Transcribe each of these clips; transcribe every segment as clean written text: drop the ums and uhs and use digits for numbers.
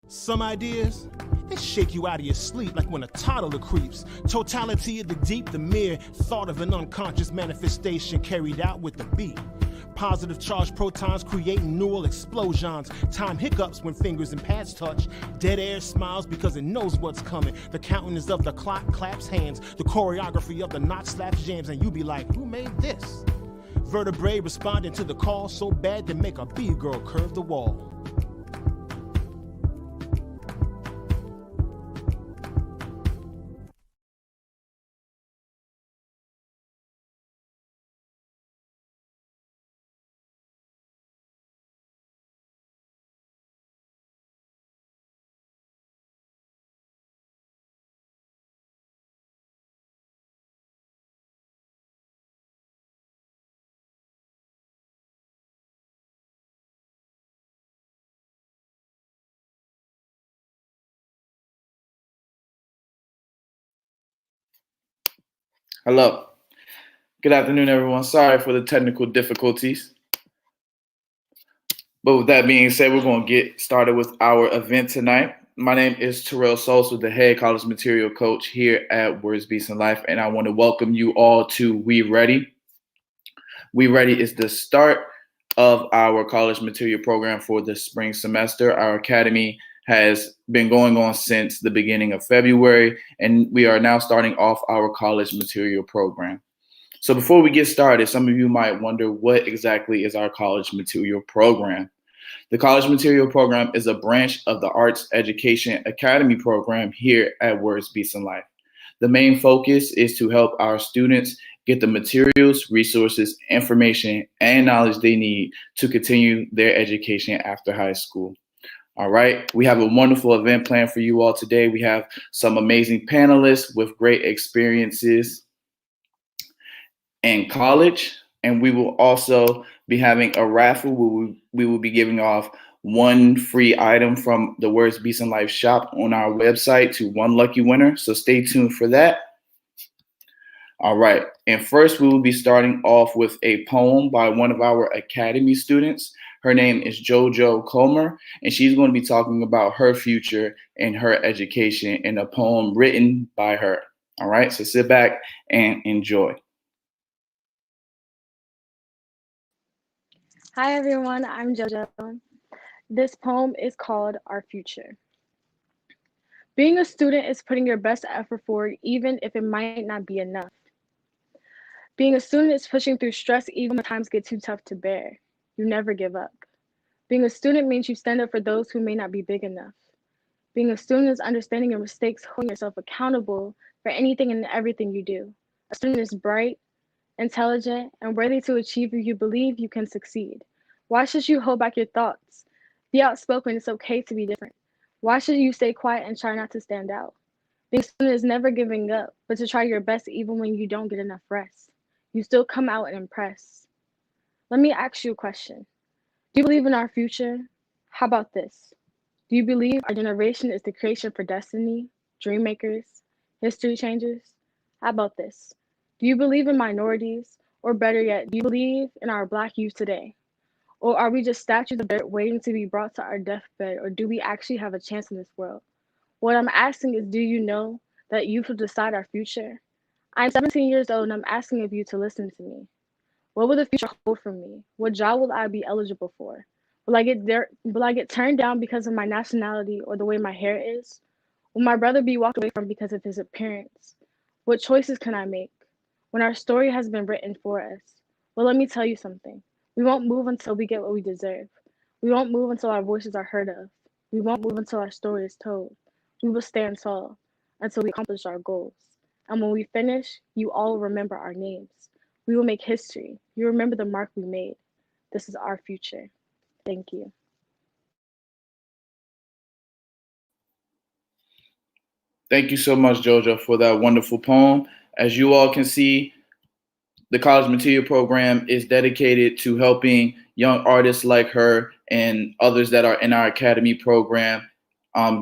Some ideas, they shake you out of your sleep like when a toddler creeps. Totality of the deep, the mere thought of an unconscious manifestation carried out with the beat. Positive charged protons creating neural explosions. Time hiccups when fingers and pads touch. Dead air smiles because it knows what's coming. The countenance of the clock claps hands. The choreography of the knot slaps jams. And you be like, who made this? Vertebrae responding to the call so bad they make a B-girl curve the wall. Hello. Good afternoon, everyone. Sorry for the technical difficulties. But with that being said, we're going to get started with our event tonight. My name is Terrell Sosa, the head college material coach here at Words, Beats, and Life, and I want to welcome you all to We Ready. We Ready is the start of our college material program for the spring semester. Our academy has been going on since the beginning of February, and we are now starting off our college material program. So before we get started, some of you might wonder what exactly is our college material program. The college material program is a branch of the Arts Education Academy program here at Words, Beats, and Life. The main focus is to help our students get the materials, resources, information, and knowledge they need to continue their education after high school. All right, we have a wonderful event planned for you all today. We have some amazing panelists with great experiences in college, and we will also be having a raffle where we will be giving off one free item from the Words, Beats, and Life shop on our website to one lucky winner. So stay tuned for that. All right, and first we will be starting off with a poem by one of our academy students. Her name is JoJo Comer, and she's going to be talking about her future and her education in a poem written by her. All right, so sit back and enjoy. Hi everyone, I'm JoJo. This poem is called Our Future. Being a student is putting your best effort forward even if it might not be enough. Being a student is pushing through stress even when times get too tough to bear. You never give up. Being a student means you stand up for those who may not be big enough. Being a student is understanding your mistakes, holding yourself accountable for anything and everything you do. A student is bright, intelligent, and worthy to achieve if you believe you can succeed. Why should you hold back your thoughts? Be outspoken, it's okay to be different. Why should you stay quiet and try not to stand out? Being a student is never giving up, but to try your best even when you don't get enough rest. You still come out and impress. Let me ask you a question. Do you believe in our future? How about this? Do you believe our generation is the creation for destiny, dream makers, history changers? How about this? Do you believe in minorities? Or better yet, do you believe in our Black youth today? Or are we just statues of dirt waiting to be brought to our deathbed? Or do we actually have a chance in this world? What I'm asking is, do you know that youth will decide our future? I'm 17 years old and I'm asking of you to listen to me. What will the future hold for me? What job will I be eligible for? Will I get turned down because of my nationality or the way my hair is? Will my brother be walked away from because of his appearance? What choices can I make when our story has been written for us? Well, let me tell you something. We won't move until we get what we deserve. We won't move until our voices are heard of. We won't move until our story is told. We will stand tall until we accomplish our goals. And when we finish, you all remember our names. We will make history. You remember the mark we made. This is our future. Thank you. Thank you so much, JoJo, for that wonderful poem. As you all can see, the college material program is dedicated to helping young artists like her and others that are in our academy program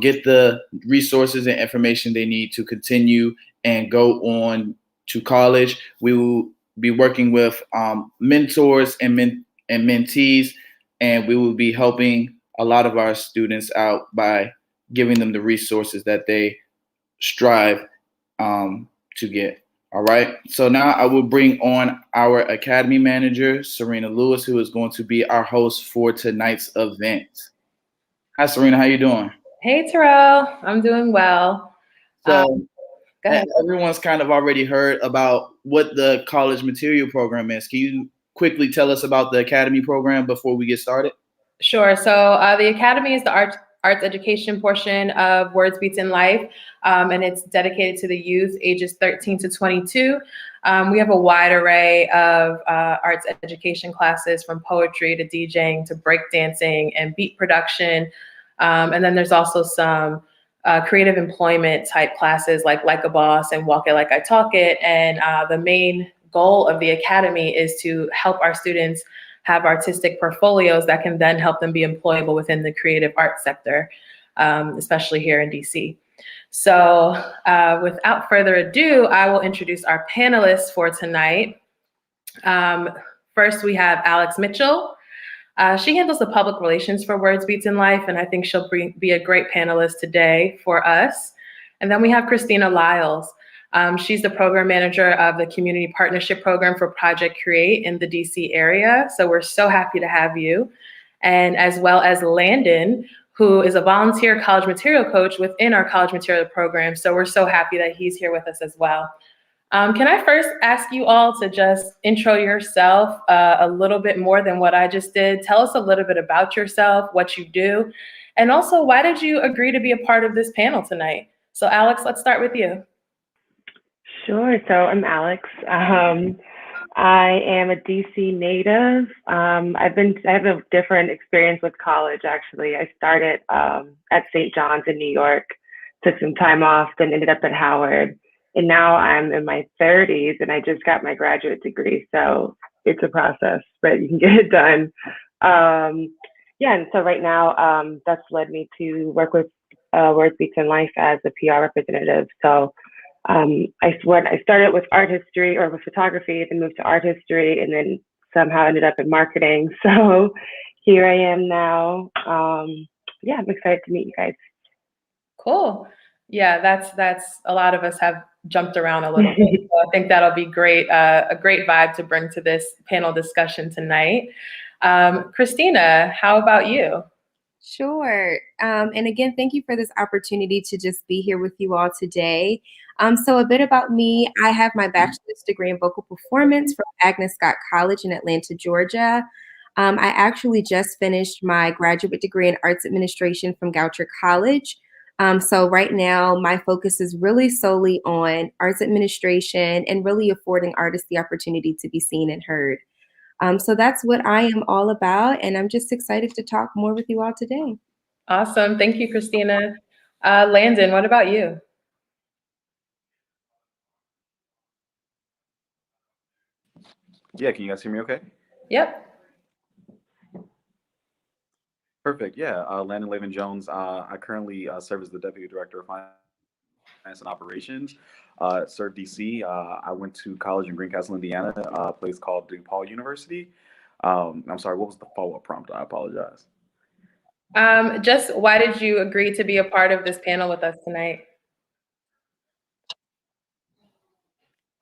get the resources and information they need to continue and go on to college. We will be working with mentors and mentees, and we will be helping a lot of our students out by giving them the resources that they strive to get. All right. So now I will bring on our Academy Manager, Serena Lewis, who is going to be our host for tonight's event. Hi, Serena. How you doing? Hey, Terrell. I'm doing well. So Go ahead. everyone's kind of already heard about what the college material program is. Can you quickly tell us about the Academy program before we get started? Sure. So the Academy is the arts education portion of Words Beats in Life, and it's dedicated to the youth ages 13 to 22. We have a wide array of arts education classes, from poetry to DJing to breakdancing and beat production. And then there's also some creative employment type classes like a Boss and Walk It Like I Talk It. And the main goal of the Academy is to help our students have artistic portfolios that can then help them be employable within the creative arts sector, especially here in DC. So without further ado, I will introduce our panelists for tonight. First, we have Alex Mitchell. She handles the public relations for Words Beats in Life, and I think she'll be a great panelist today for us. And then we have Christina Lyles. She's the program manager of the Community Partnership Program for Project Create in the DC area. So we're so happy to have you. And as well as Landon, who is a volunteer college material coach within our college material program. So we're so happy that he's here with us as well. Can I first ask you all to just intro yourself a little bit more than what I just did? Tell us a little bit about yourself, what you do, and also why did you agree to be a part of this panel tonight? So Alex, let's start with you. Sure. So I'm Alex. I am a DC native. I have a different experience with college, actually. I started at St. John's in New York, took some time off, then ended up at Howard. And now I'm in my 30s and I just got my graduate degree. So it's a process, but you can get it done. And so right now that's led me to work with Words Beats in Life as a PR representative. So I started with art history or with photography, then moved to art history, and then somehow ended up in marketing. So here I am now. I'm excited to meet you guys. Cool. Yeah, that's a lot of us have jumped around a little bit. So I think that'll be great, a great vibe to bring to this panel discussion tonight. Christina, how about you? Sure. And again, thank you for this opportunity to just be here with you all today. So a bit about me, I have my bachelor's degree in vocal performance from Agnes Scott College in Atlanta, Georgia. I actually just finished my graduate degree in arts administration from Goucher College. So right now, my focus is really solely on arts administration and really affording artists the opportunity to be seen and heard. So that's what I am all about, and I'm just excited to talk more with you all today. Awesome. Thank you, Christina. Landon, what about you? Yeah, can you guys hear me okay? Yep. Perfect. Yeah, Landon Lavin Jones. I currently serve as the Deputy Director of Finance and Operations at Serve DC. I went to college in Greencastle, Indiana, a place called DePaul University. I'm sorry, what was the follow-up prompt? I apologize. Just why did you agree to be a part of this panel with us tonight?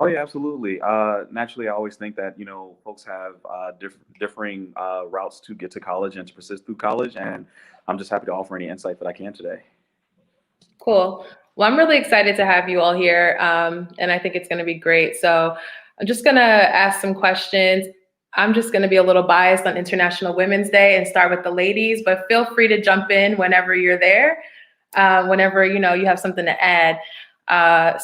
Oh yeah, absolutely. Naturally, I always think that, folks have differing routes to get to college and to persist through college, and I'm just happy to offer any insight that I can today. Cool. Well, I'm really excited to have you all here, and I think it's going to be great. So I'm just going to ask some questions. I'm just going to be a little biased on International Women's Day and start with the ladies, but feel free to jump in whenever you're there, whenever you have something to add.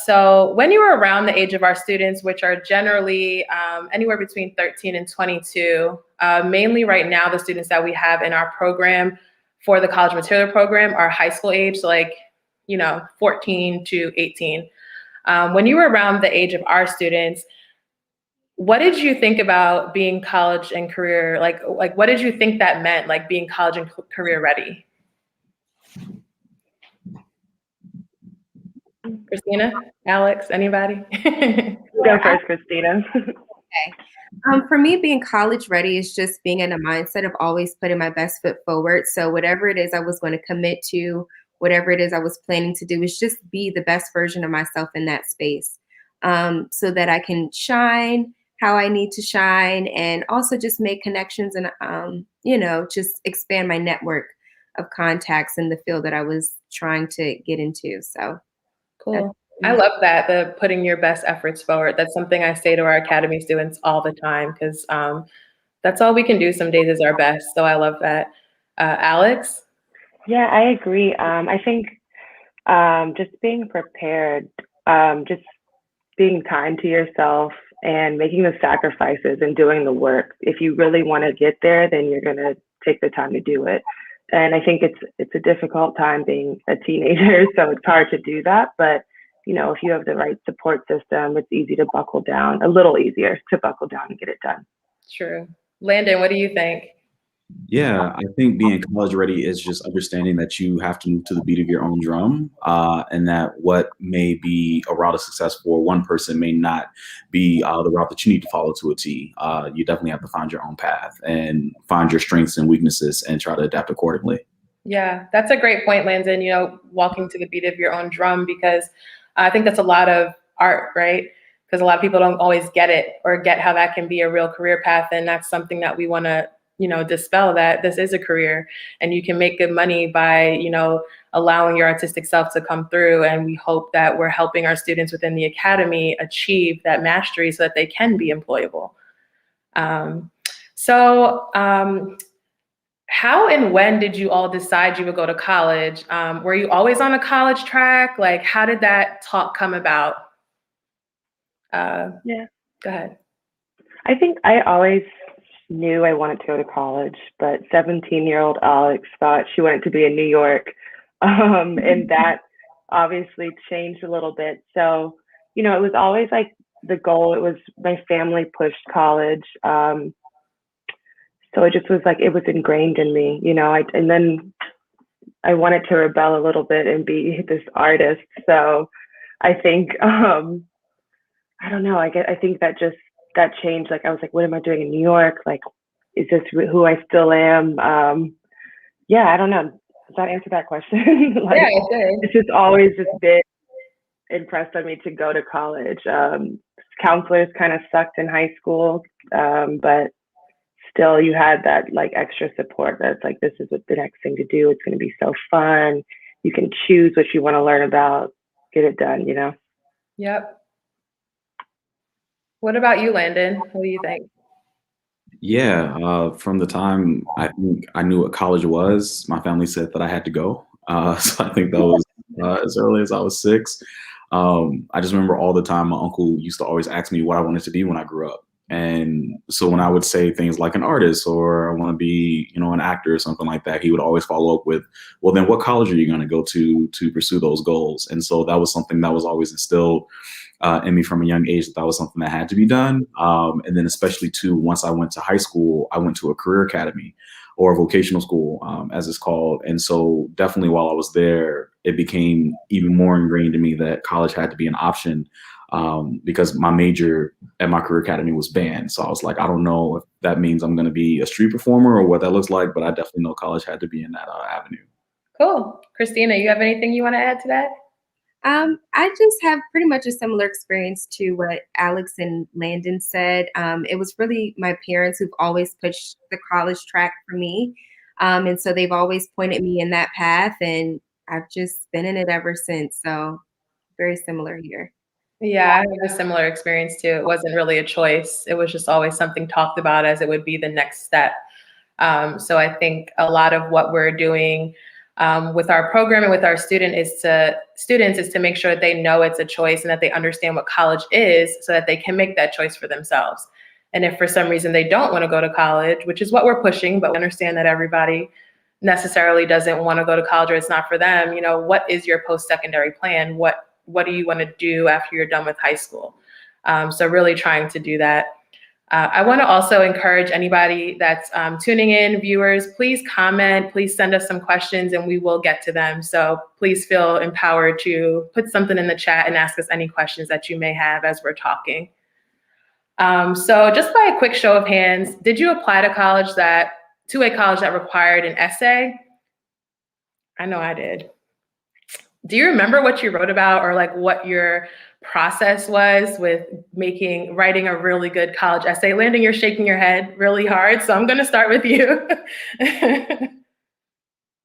So when you were around the age of our students, which are generally anywhere between 13 and 22, mainly right now, the students that we have in our program for the college material program are high school age, so 14 to 18. When you were around the age of our students, what did you think about being college and career? Like what did you think that meant, like being college and career ready? Christina, Alex, anybody? Go first, Christina. Okay. For me, being college ready is just being in a mindset of always putting my best foot forward. So whatever it is I was going to commit to whatever it is I was planning to do, is just be the best version of myself in that space, so that I can shine how I need to shine, and also just make connections and, just expand my network of contacts in the field that I was trying to get into. So Cool. I love that, the putting your best efforts forward. That's something I say to our academy students all the time, because that's all we can do some days is our best. So I love that. Alex? Yeah, I agree. I think just being prepared, just being kind to yourself and making the sacrifices and doing the work. If you really want to get there, then you're going to take the time to do it. And I think it's a difficult time being a teenager, so it's hard to do that. But if you have the right support system, it's easy to buckle down, a little easier to buckle down and get it done. True. Landon, what do you think? Yeah, I think being college ready is just understanding that you have to move to the beat of your own drum, and that what may be a route of success for one person may not be the route that you need to follow to a T. You definitely have to find your own path and find your strengths and weaknesses and try to adapt accordingly. Yeah, that's a great point, Landon, walking to the beat of your own drum, because I think that's a lot of art, right? Because a lot of people don't always get it or get how that can be a real career path. And that's something that we want to dispel, that this is a career and you can make good money by, allowing your artistic self to come through. And we hope that we're helping our students within the academy achieve that mastery so that they can be employable. How and when did you all decide you would go to college? Were you always on a college track? Like, how did that talk come about? Yeah. Go ahead. I think I always knew I wanted to go to college, but 17-year-old Alex thought she wanted to be in New York. And that obviously changed a little bit. So, it was always like the goal. It was my family pushed college. So it just was like, it was ingrained in me, and then I wanted to rebel a little bit and be this artist. So I think, I don't know, I think that changed. Like, I was like, what am I doing in New York? Like, is this who I still am? Yeah, I don't know. Does that answer that question? Yeah, it did. It's just always just been impressed on me to go to college. Counselors kind of sucked in high school, but still you had that like extra support that's like, this is what the next thing to do. It's going to be so fun. You can choose what you want to learn about, get it done, Yep. What about you, Landon? What do you think? Yeah, from the time I think I knew what college was, my family said that I had to go. So I think that was as early as I was 6. I just remember all the time my uncle used to always ask me what I wanted to be when I grew up. And so when I would say things like an artist or I want to be, an actor or something like that, he would always follow up with, well, then what college are you going to go to pursue those goals? And so that was something that was always instilled in me from a young age, that was something that had to be done. And then especially too, once I went to high school, I went to a career academy or a vocational school, as it's called. And so definitely while I was there, it became even more ingrained in me that college had to be an option, because my major at my career academy was band. So I was like, I don't know if that means I'm going to be a street performer or what that looks like, but I definitely know college had to be in that avenue. Cool. Christina, you have anything you want to add to that? I just have pretty much a similar experience to what Alex and Landon said. It was really my parents who've always pushed the college track for me. And so they've always pointed me in that path, and I've just been in it ever since. So very similar here. Yeah, I have a similar experience too. It wasn't really a choice. It was just always something talked about as it would be the next step. So I think a lot of what we're doing with our program and with our students is to make sure that they know it's a choice and that they understand what college is so that they can make that choice for themselves. And if for some reason they don't want to go to college, which is what we're pushing, but we understand that everybody necessarily doesn't want to go to college or it's not for them, what is your post-secondary plan? What do you want to do after you're done with high school? So really trying to do that. I want to also encourage anybody that's tuning in, viewers, please comment, please send us some questions and we will get to them. So please feel empowered to put something in the chat and ask us any questions that you may have as we're talking. So just by a quick show of hands, did you apply to a college that required an essay? I know I did. Do you remember what you wrote about, or like what your process was with writing a really good college essay? Landon, you're shaking your head really hard, so I'm going to start with you.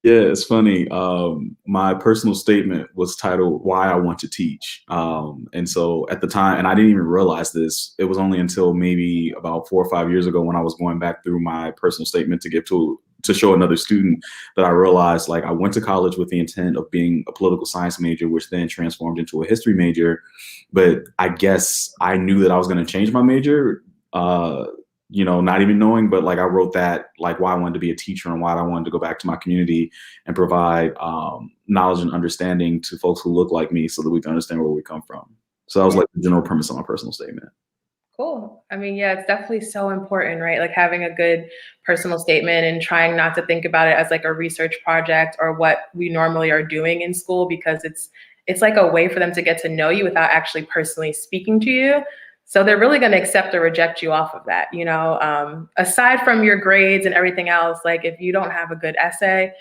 Yeah, it's funny. My personal statement was titled "Why I Want to Teach," and so at the time, and I didn't even realize this. It was only until maybe about 4 or 5 years ago when I was going back through my personal statement to give to show another student that I realized, like, I went to college with the intent of being a political science major, which then transformed into a history major. But I guess I knew that I was going to change my major. Not even knowing, but like I wrote that, like, why I wanted to be a teacher and why I wanted to go back to my community and provide knowledge and understanding to folks who look like me so that we can understand where we come from. So that was like the general premise of my personal statement. Cool. I mean, yeah, it's definitely so important, right? Like having a good personal statement and trying not to think about it as like a research project or what we normally are doing in school, because it's like a way for them to get to know you without actually personally speaking to you. So they're really going to accept or reject you off of that, aside from your grades and everything else. Like if you don't have a good essay,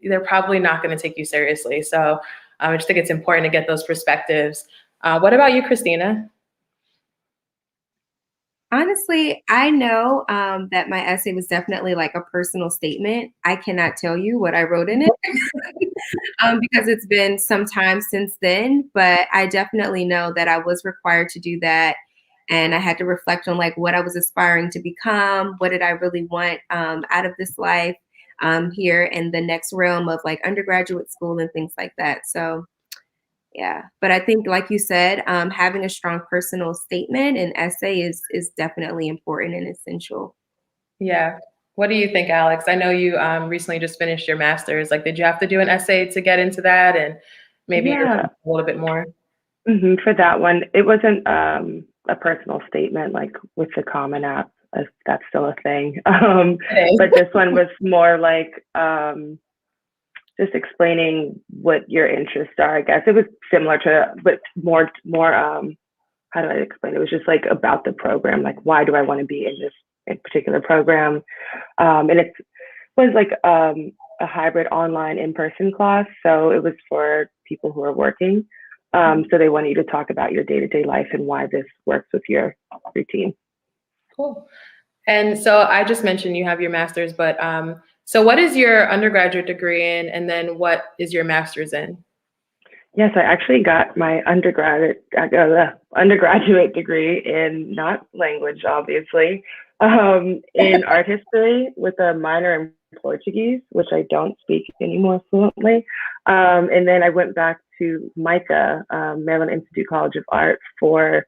they're probably not going to take you seriously. So I just think it's important to get those perspectives. What about you, Christina? Honestly, I know that my essay was definitely like a personal statement. I cannot tell you what I wrote in it because it's been some time since then, but I definitely know that I was required to do that. And I had to reflect on like what I was aspiring to become, what did I really want out of this life here in the next realm of like undergraduate school and things like that. So yeah, but I think, like you said, having a strong personal statement and essay is definitely important and essential. Yeah. What do you think, Alex? I know you recently just finished your master's. Like, did you have to do an essay to get into that, and maybe Yeah, a little bit more? for that one, it wasn't a personal statement like with the Common App. If that's still a thing. But this one was more like just explaining what your interests are. I guess it was similar to, but more. How do I explain? It was just like about the program, like why do I want to be in this particular program, and it was like a hybrid online in-person class, so it was for people who are working. So they want you to talk about your day-to-day life and why this works with your routine. Cool. And so I just mentioned you have your master's, but so what is your undergraduate degree in, and then what is your master's in? Yes, I actually got my undergraduate degree in not language, obviously, in art history with a minor in Portuguese, which I don't speak anymore fluently. And then I went back to MICA, Maryland Institute College of Art, for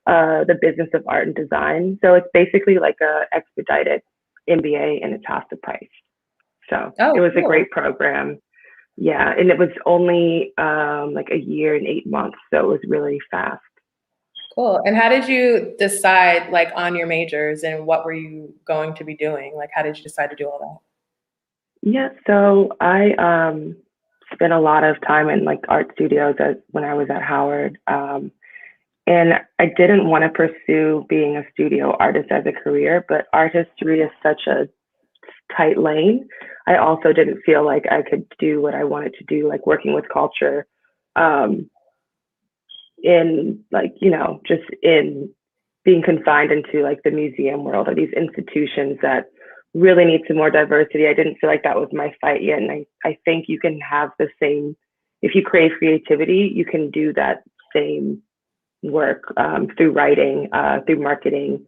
the business of art and design. So it's basically like a expedited MBA, and it's half the price. So it was a great program. Yeah, and it was only like a year and 8 months, so it was really fast. Cool. And how did you decide like on your majors, and what were you going to be doing? Like, how did you decide to do all that? Yeah, so I spent a lot of time in like art studios when I was at Howard. And I didn't want to pursue being a studio artist as a career, but art history is such a tight lane. I also didn't feel like I could do what I wanted to do, like working with culture, in like, just in being confined into like the museum world or these institutions that really need some more diversity. I didn't feel like that was my fight yet. And I think you can have the same, if you crave creativity, you can do that same work through writing, through marketing.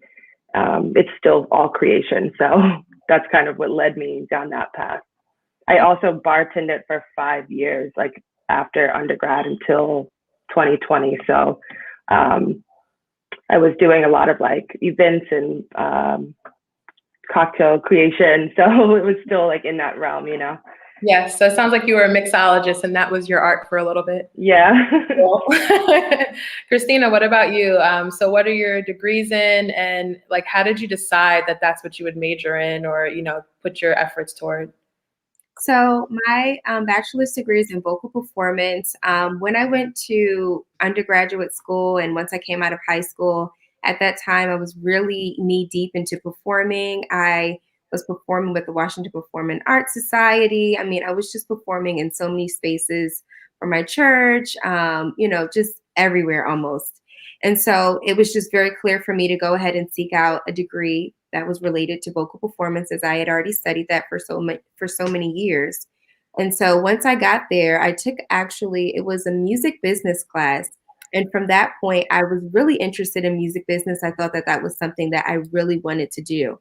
It's still all creation. So that's kind of what led me down that path. I also bartended for 5 years, like after undergrad until 2020. So I was doing a lot of like events and cocktail creation. So it was still like in that realm, Yes. So it sounds like you were a mixologist and that was your art for a little bit. Yeah. Cool. Christina, what about you? So what are your degrees in, and like, how did you decide that that's what you would major in, or, put your efforts toward? So my bachelor's degree is in vocal performance. When I went to undergraduate school and once I came out of high school, at that time I was really knee deep into performing. I was performing with the Washington Performing Arts Society. I mean, I was just performing in so many spaces for my church, just everywhere almost. And so it was just very clear for me to go ahead and seek out a degree that was related to vocal performance, as I had already studied that for so many years. And so once I got there, I took it was a music business class. And from that point, I was really interested in music business. I thought that was something that I really wanted to do.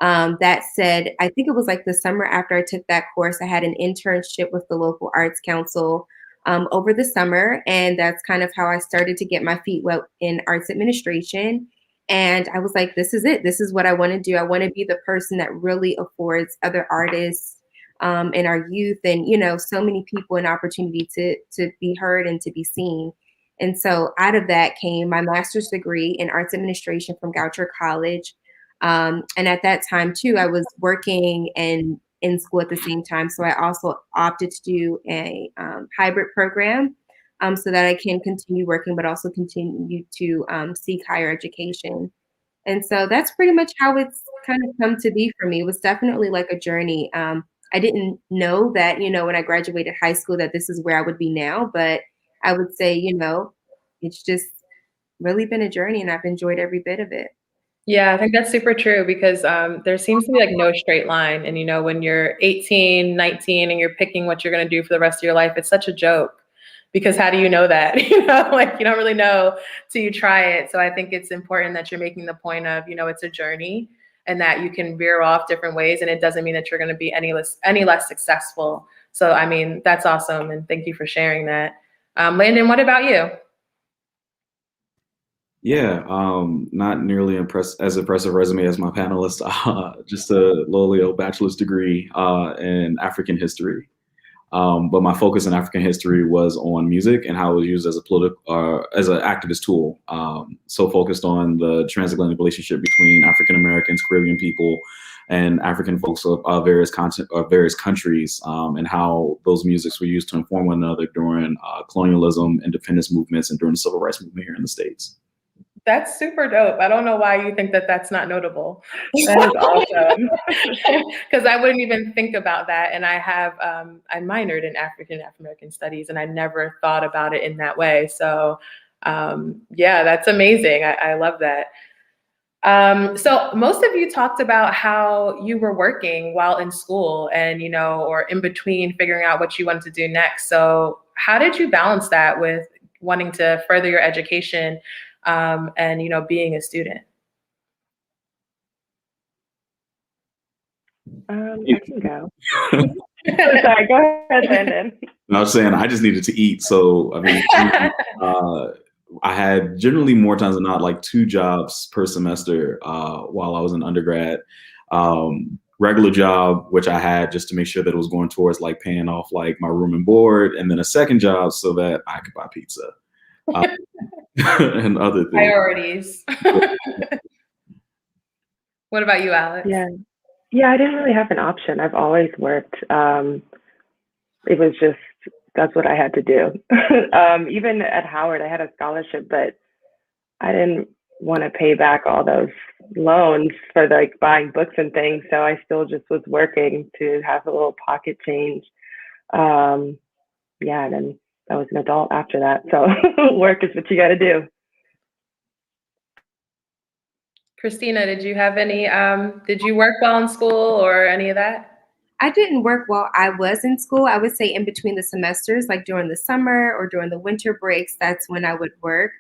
That said, I think it was like the summer after I took that course, I had an internship with the local arts council over the summer. And that's kind of how I started to get my feet wet in arts administration. And I was like, this is it. This is what I want to do. I want to be the person that really affords other artists and our youth and, so many people an opportunity to be heard and to be seen. And so out of that came my master's degree in arts administration from Goucher College. And at that time, too, I was working and in school at the same time. So I also opted to do a hybrid program so that I can continue working, but also continue to seek higher education. And so that's pretty much how it's kind of come to be for me. It was definitely like a journey. I didn't know that, when I graduated high school, that this is where I would be now. But I would say, it's just really been a journey and I've enjoyed every bit of it. Yeah, I think that's super true because there seems to be like no straight line. And, when you're 18, 19 and you're picking what you're going to do for the rest of your life, it's such a joke because how do you know that? You don't really know till you try it. So I think it's important that you're making the point of, it's a journey and that you can veer off different ways. And it doesn't mean that you're going to be any less successful. So, I mean, that's awesome. And thank you for sharing that. Landon, what about you? Yeah, not nearly as impressive resume as my panelist. Just a lowly old bachelor's degree in African history. But my focus in African history was on music and how it was used as as an activist tool. So focused on the transatlantic relationship between African Americans, Caribbean people, and African folks of various countries, and how those musics were used to inform one another during colonialism, independence movements, and during the civil rights movement here in the States. That's super dope. I don't know why you think that that's not notable. That is awesome. Because I wouldn't even think about that. And I minored in African American studies and I never thought about it in that way. So yeah, that's amazing. I love that. So most of you talked about how you were working while in school and, or in between figuring out what you wanted to do next. So how did you balance that with wanting to further your education and, being a student? I can go. Sorry, go ahead, Landon. I was saying I just needed to eat. So, I mean, I had generally more times than not like 2 jobs per semester while I was in undergrad. Regular job, which I had just to make sure that it was going towards like paying off like my room and board, and then a second job so that I could buy pizza and other things. Priorities. What about you, Alex? Yeah, I didn't really have an option. I've always worked. It was just, that's what I had to do. Even at Howard, I had a scholarship, but I didn't want to pay back all those loans for like buying books and things. So I still just was working to have a little pocket change. And then I was an adult after that. So work is what you got to do. Christina, did you have any, did you work while in school or any of that? I didn't work while I was in school. I would say in between the semesters, like during the summer or during the winter breaks, that's when I would work.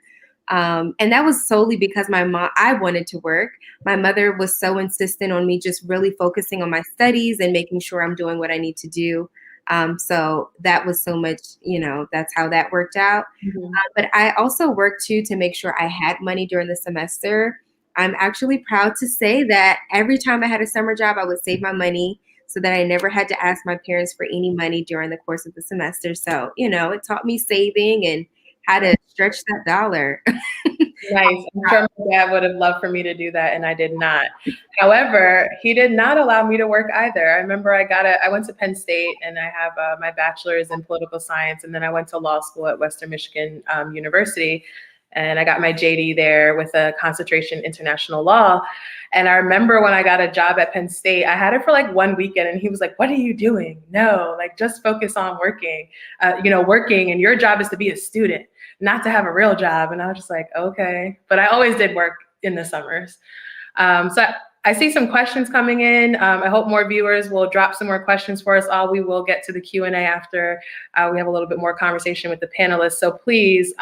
And that was solely because I wanted to work. My mother was so insistent on me just really focusing on my studies and making sure I'm doing what I need to do. So that was so much, that's how that worked out. Mm-hmm. But I also worked too to make sure I had money during the semester. I'm actually proud to say that every time I had a summer job, I would save my money so that I never had to ask my parents for any money during the course of the semester. So, it taught me saving and how to stretch that dollar. Nice. I'm sure my dad would have loved for me to do that, and I did not. However, he did not allow me to work either. I remember I went to Penn State, and I have my bachelor's in political science, and then I went to law school at Western Michigan University. And I got my JD there with a concentration in international law. And I remember when I got a job at Penn State, I had it for like 1 weekend, and he was like, "What are you doing? No, like just focus on working, working, and your job is to be a student, not to have a real job." And I was just like, okay. But I always did work in the summers. So I see some questions coming in. I hope more viewers will drop some more questions for us all. We will get to the Q&A after we have a little bit more conversation with the panelists. So please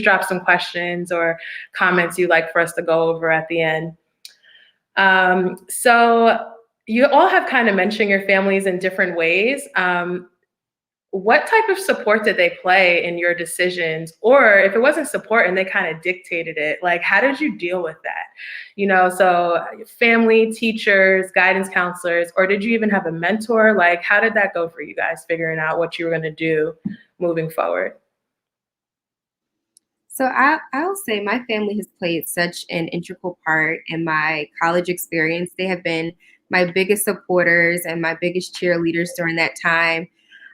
drop some questions or comments you'd like for us to go over at the end. So you all have kind of mentioned your families in different ways. What type of support did they play in your decisions? Or if it wasn't support and they kind of dictated it, like, how did you deal with that? So family, teachers, guidance counselors, or did you even have a mentor? Like, how did that go for you guys figuring out what you were going to do moving forward? So I'll say my family has played such an integral part in my college experience. They have been my biggest supporters and my biggest cheerleaders during that time.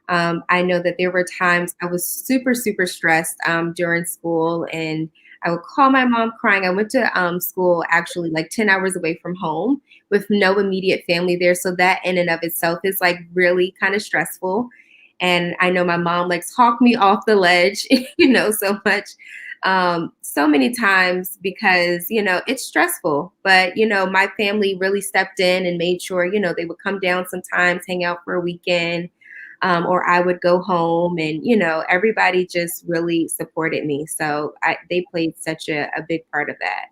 I know that there were times I was super, super stressed during school, and I would call my mom crying. I went to school actually like 10 hours away from home with no immediate family there. So that in and of itself is like really kind of stressful. And I know my mom like talked me off the ledge, so much. So many times because, it's stressful, but, my family really stepped in and made sure, they would come down sometimes, hang out for a weekend, or I would go home and, everybody just really supported me. So they played such a big part of that.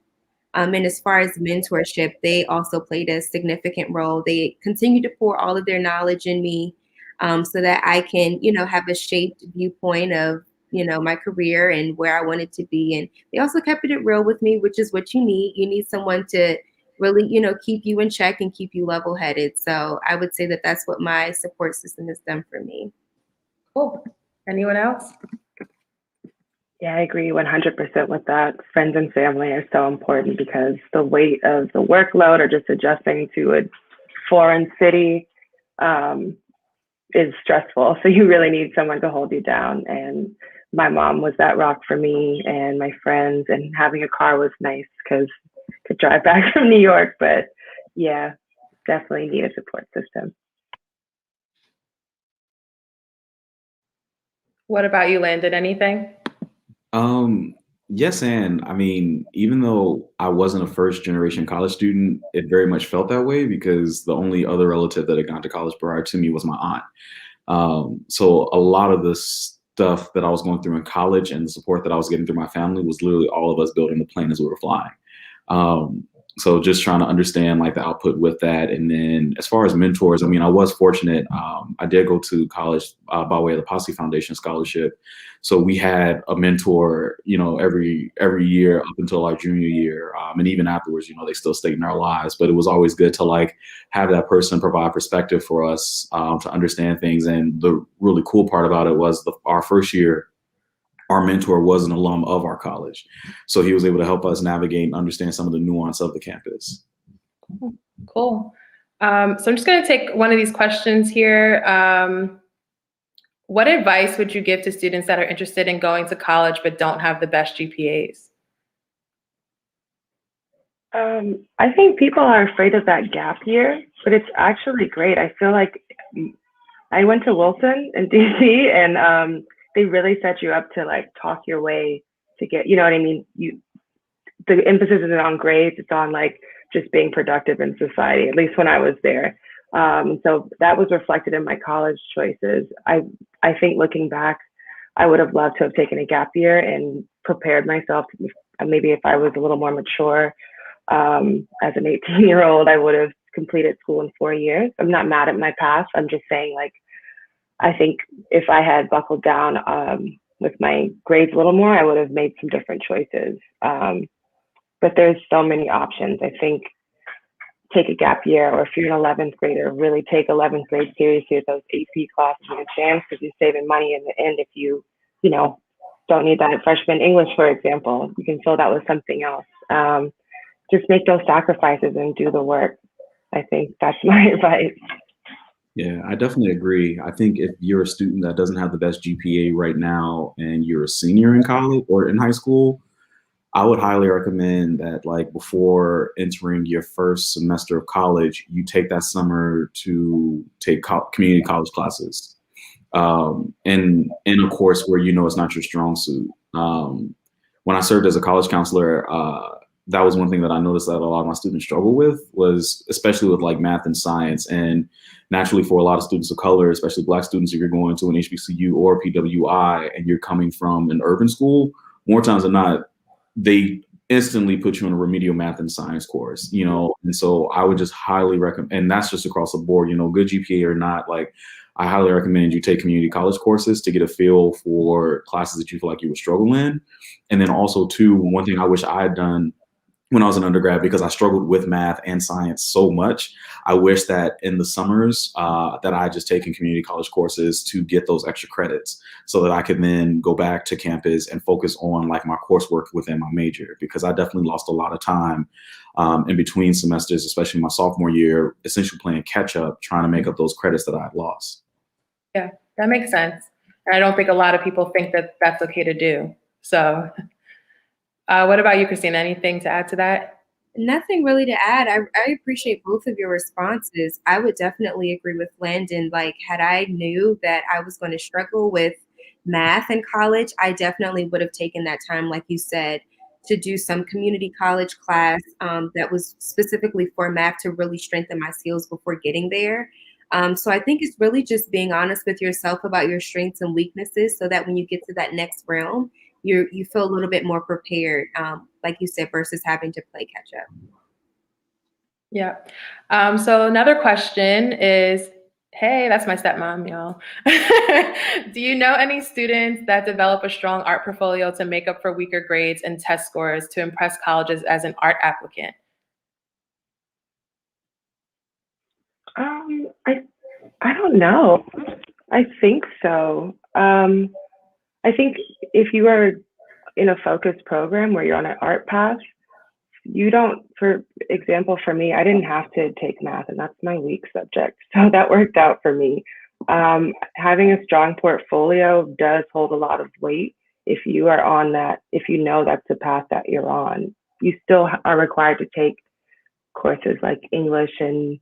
And as far as mentorship, they also played a significant role. They continue to pour all of their knowledge in me so that I can, have a shaped viewpoint of, my career and where I wanted to be. And they also kept it real with me, which is what you need. You need someone to really, keep you in check and keep you level headed. So I would say that that's what my support system has done for me. Cool. Anyone else? Yeah, I agree 100% with that. Friends and family are so important because the weight of the workload or just adjusting to a foreign city is stressful. So you really need someone to hold you down. And my mom was that rock for me and my friends, and having a car was nice because I could drive back from New York. But yeah, definitely need a support system. What about you, Landon? Anything? Yes, and I mean, even though I wasn't a first generation college student, it very much felt that way because the only other relative that had gone to college prior to me was my aunt. So a lot of the stuff that I was going through in college and the support that I was getting through my family was literally all of us building the plane as we were flying. So just trying to understand like the output with that. And then as far as mentors, I mean, I was fortunate. I did go to college by way of the Posse Foundation scholarship. So we had a mentor, every year up until our junior year. And even afterwards, they still stayed in our lives, but it was always good to like have that person provide perspective for us to understand things. And the really cool part about it was our first year, our mentor was an alum of our college. So he was able to help us navigate and understand some of the nuance of the campus. Cool. So I'm just going to take one of these questions here. What advice would you give to students that are interested in going to college but don't have the best GPAs? I think people are afraid of that gap year, but it's actually great. I feel like I went to Wilson in DC, and they really set you up to like talk your way to get, you know what I mean? The emphasis isn't on grades, it's on like just being productive in society, at least when I was there. So that was reflected in my college choices. I think looking back, I would have loved to have taken a gap year and prepared myself. Maybe if I was a little more mature as an 18-year-old, I would have completed school in 4 years. I'm not mad at my past. I'm just saying like, I think if I had buckled down with my grades a little more, I would have made some different choices. But there's so many options. I think take a gap year, or if you're an 11th grader, really take 11th grade seriously with those AP classes and exams, because you're saving money in the end if you don't need that freshman English, for example. You can fill that with something else. Just make those sacrifices and do the work. I think that's my advice. Yeah, I definitely agree. I think if you're a student that doesn't have the best GPA right now and you're a senior in college or in high school, I would highly recommend that, like, before entering your first semester of college, you take that summer to take community college classes, in a course where you know it's not your strong suit. When I served as a college counselor, that was one thing that I noticed that a lot of my students struggle with, was especially with like math and science. And naturally, for a lot of students of color, especially Black students, if you're going to an HBCU or PWI and you're coming from an urban school, more times than not, they instantly put you in a remedial math and science course, you know? And so I would just highly recommend, and that's just across the board, you know, good GPA or not, like, I highly recommend you take community college courses to get a feel for classes that you feel like you would struggle in. And then also too, one thing I wish I had done when I was an undergrad, because I struggled with math and science so much, I wish that in the summers that I had just taken community college courses to get those extra credits so that I could then go back to campus and focus on like my coursework within my major, because I definitely lost a lot of time in between semesters, especially my sophomore year, essentially playing catch up, trying to make up those credits that I had lost. Yeah, that makes sense. And I don't think a lot of people think that that's okay to do. So what about you, Christina? Anything to add to that? Nothing really to add. I appreciate both of your responses. I would definitely agree with Landon. Like, had I knew that I was going to struggle with math in college, I definitely would have taken that time, like you said, to do some community college class that was specifically for math to really strengthen my skills before getting there. So I think it's really just being honest with yourself about your strengths and weaknesses, so that when you get to that next realm, you feel a little bit more prepared, like you said, versus having to play catch up. Yeah. So another question is, hey, that's my stepmom, y'all. Do you know any students that develop a strong art portfolio to make up for weaker grades and test scores to impress colleges as an art applicant? I don't know. I think so. I think if you are in a focused program where you're on an art path, you don't, for example, for me, I didn't have to take math, and that's my weak subject. So that worked out for me. Having a strong portfolio does hold a lot of weight if you are on that, if you know that's the path that you're on. You still are required to take courses like English and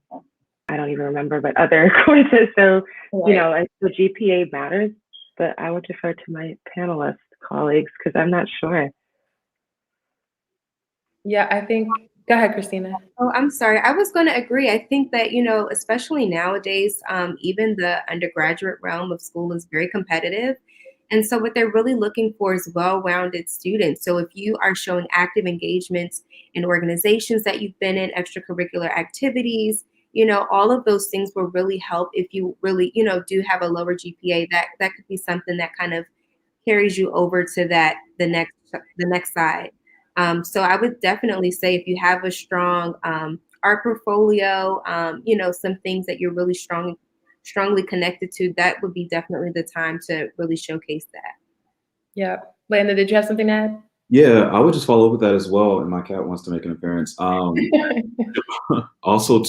I don't even remember, but other courses. So, you know, the GPA matters, but I would defer to my panelist colleagues because I'm not sure. Yeah, I think, go ahead, Christina. Oh, I'm sorry. I was going to agree. I think that, you know, especially nowadays, even the undergraduate realm of school is very competitive. And so what they're really looking for is well-rounded students. So if you are showing active engagements in organizations that you've been in, extracurricular activities, you know, all of those things will really help if you really, you know, do have a lower GPA. That could be something that kind of carries you over to the next side. So I would definitely say if you have a strong art portfolio, you know, some things that you're really strongly connected to, that would be definitely the time to really showcase that. Yeah. Landon, did you have something to add? Yeah, I would just follow up with that as well. And my cat wants to make an appearance. Also,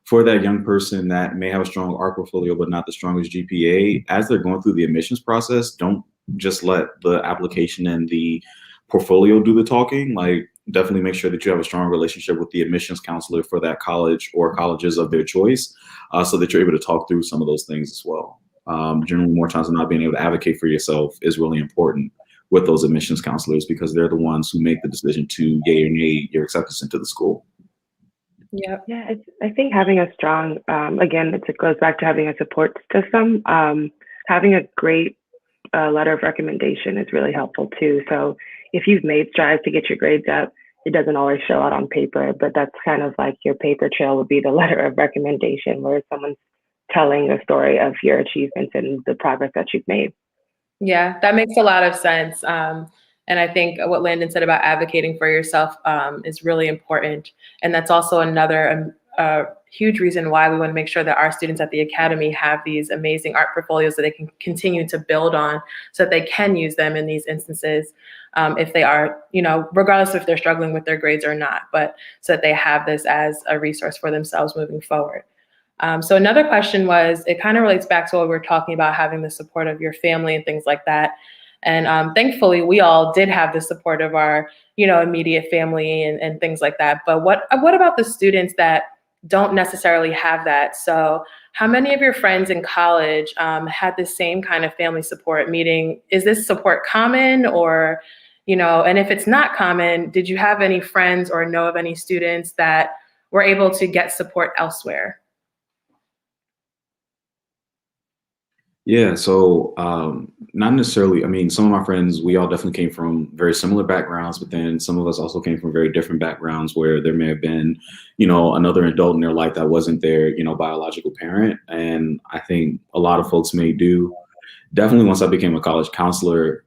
for that young person that may have a strong art portfolio but not the strongest GPA, as they're going through the admissions process, don't just let the application and the portfolio do the talking. Like, definitely make sure that you have a strong relationship with the admissions counselor for that college or colleges of their choice, so that you're able to talk through some of those things as well. Generally, more times than not, being able to advocate for yourself is really important with those admissions counselors, because they're the ones who make the decision to yay or nay your acceptance into the school. Yeah. Yeah, I think having a strong, again, it goes back to having a support system. Having a great letter of recommendation is really helpful too. So if you've made strides to get your grades up, it doesn't always show out on paper, but that's kind of like your paper trail would be the letter of recommendation, where someone's telling the story of your achievements and the progress that you've made. Yeah, that makes a lot of sense. And I think what Landon said about advocating for yourself is really important. And that's also another huge reason why we want to make sure that our students at the Academy have these amazing art portfolios that they can continue to build on, so that they can use them in these instances if they are, you know, regardless if they're struggling with their grades or not, but so that they have this as a resource for themselves moving forward. So another question was, it kind of relates back to what we were talking about, having the support of your family and things like that. And thankfully, we all did have the support of our, immediate family and things like that. But what about the students that don't necessarily have that? So how many of your friends in college had the same kind of family support? Meaning, is this support common, or, and if it's not common, did you have any friends or know of any students that were able to get support elsewhere? Yeah, so not necessarily. I mean, some of my friends, we all definitely came from very similar backgrounds, but then some of us also came from very different backgrounds where there may have been, another adult in their life that wasn't their, biological parent. And I think a lot of folks may do. Definitely once I became a college counselor,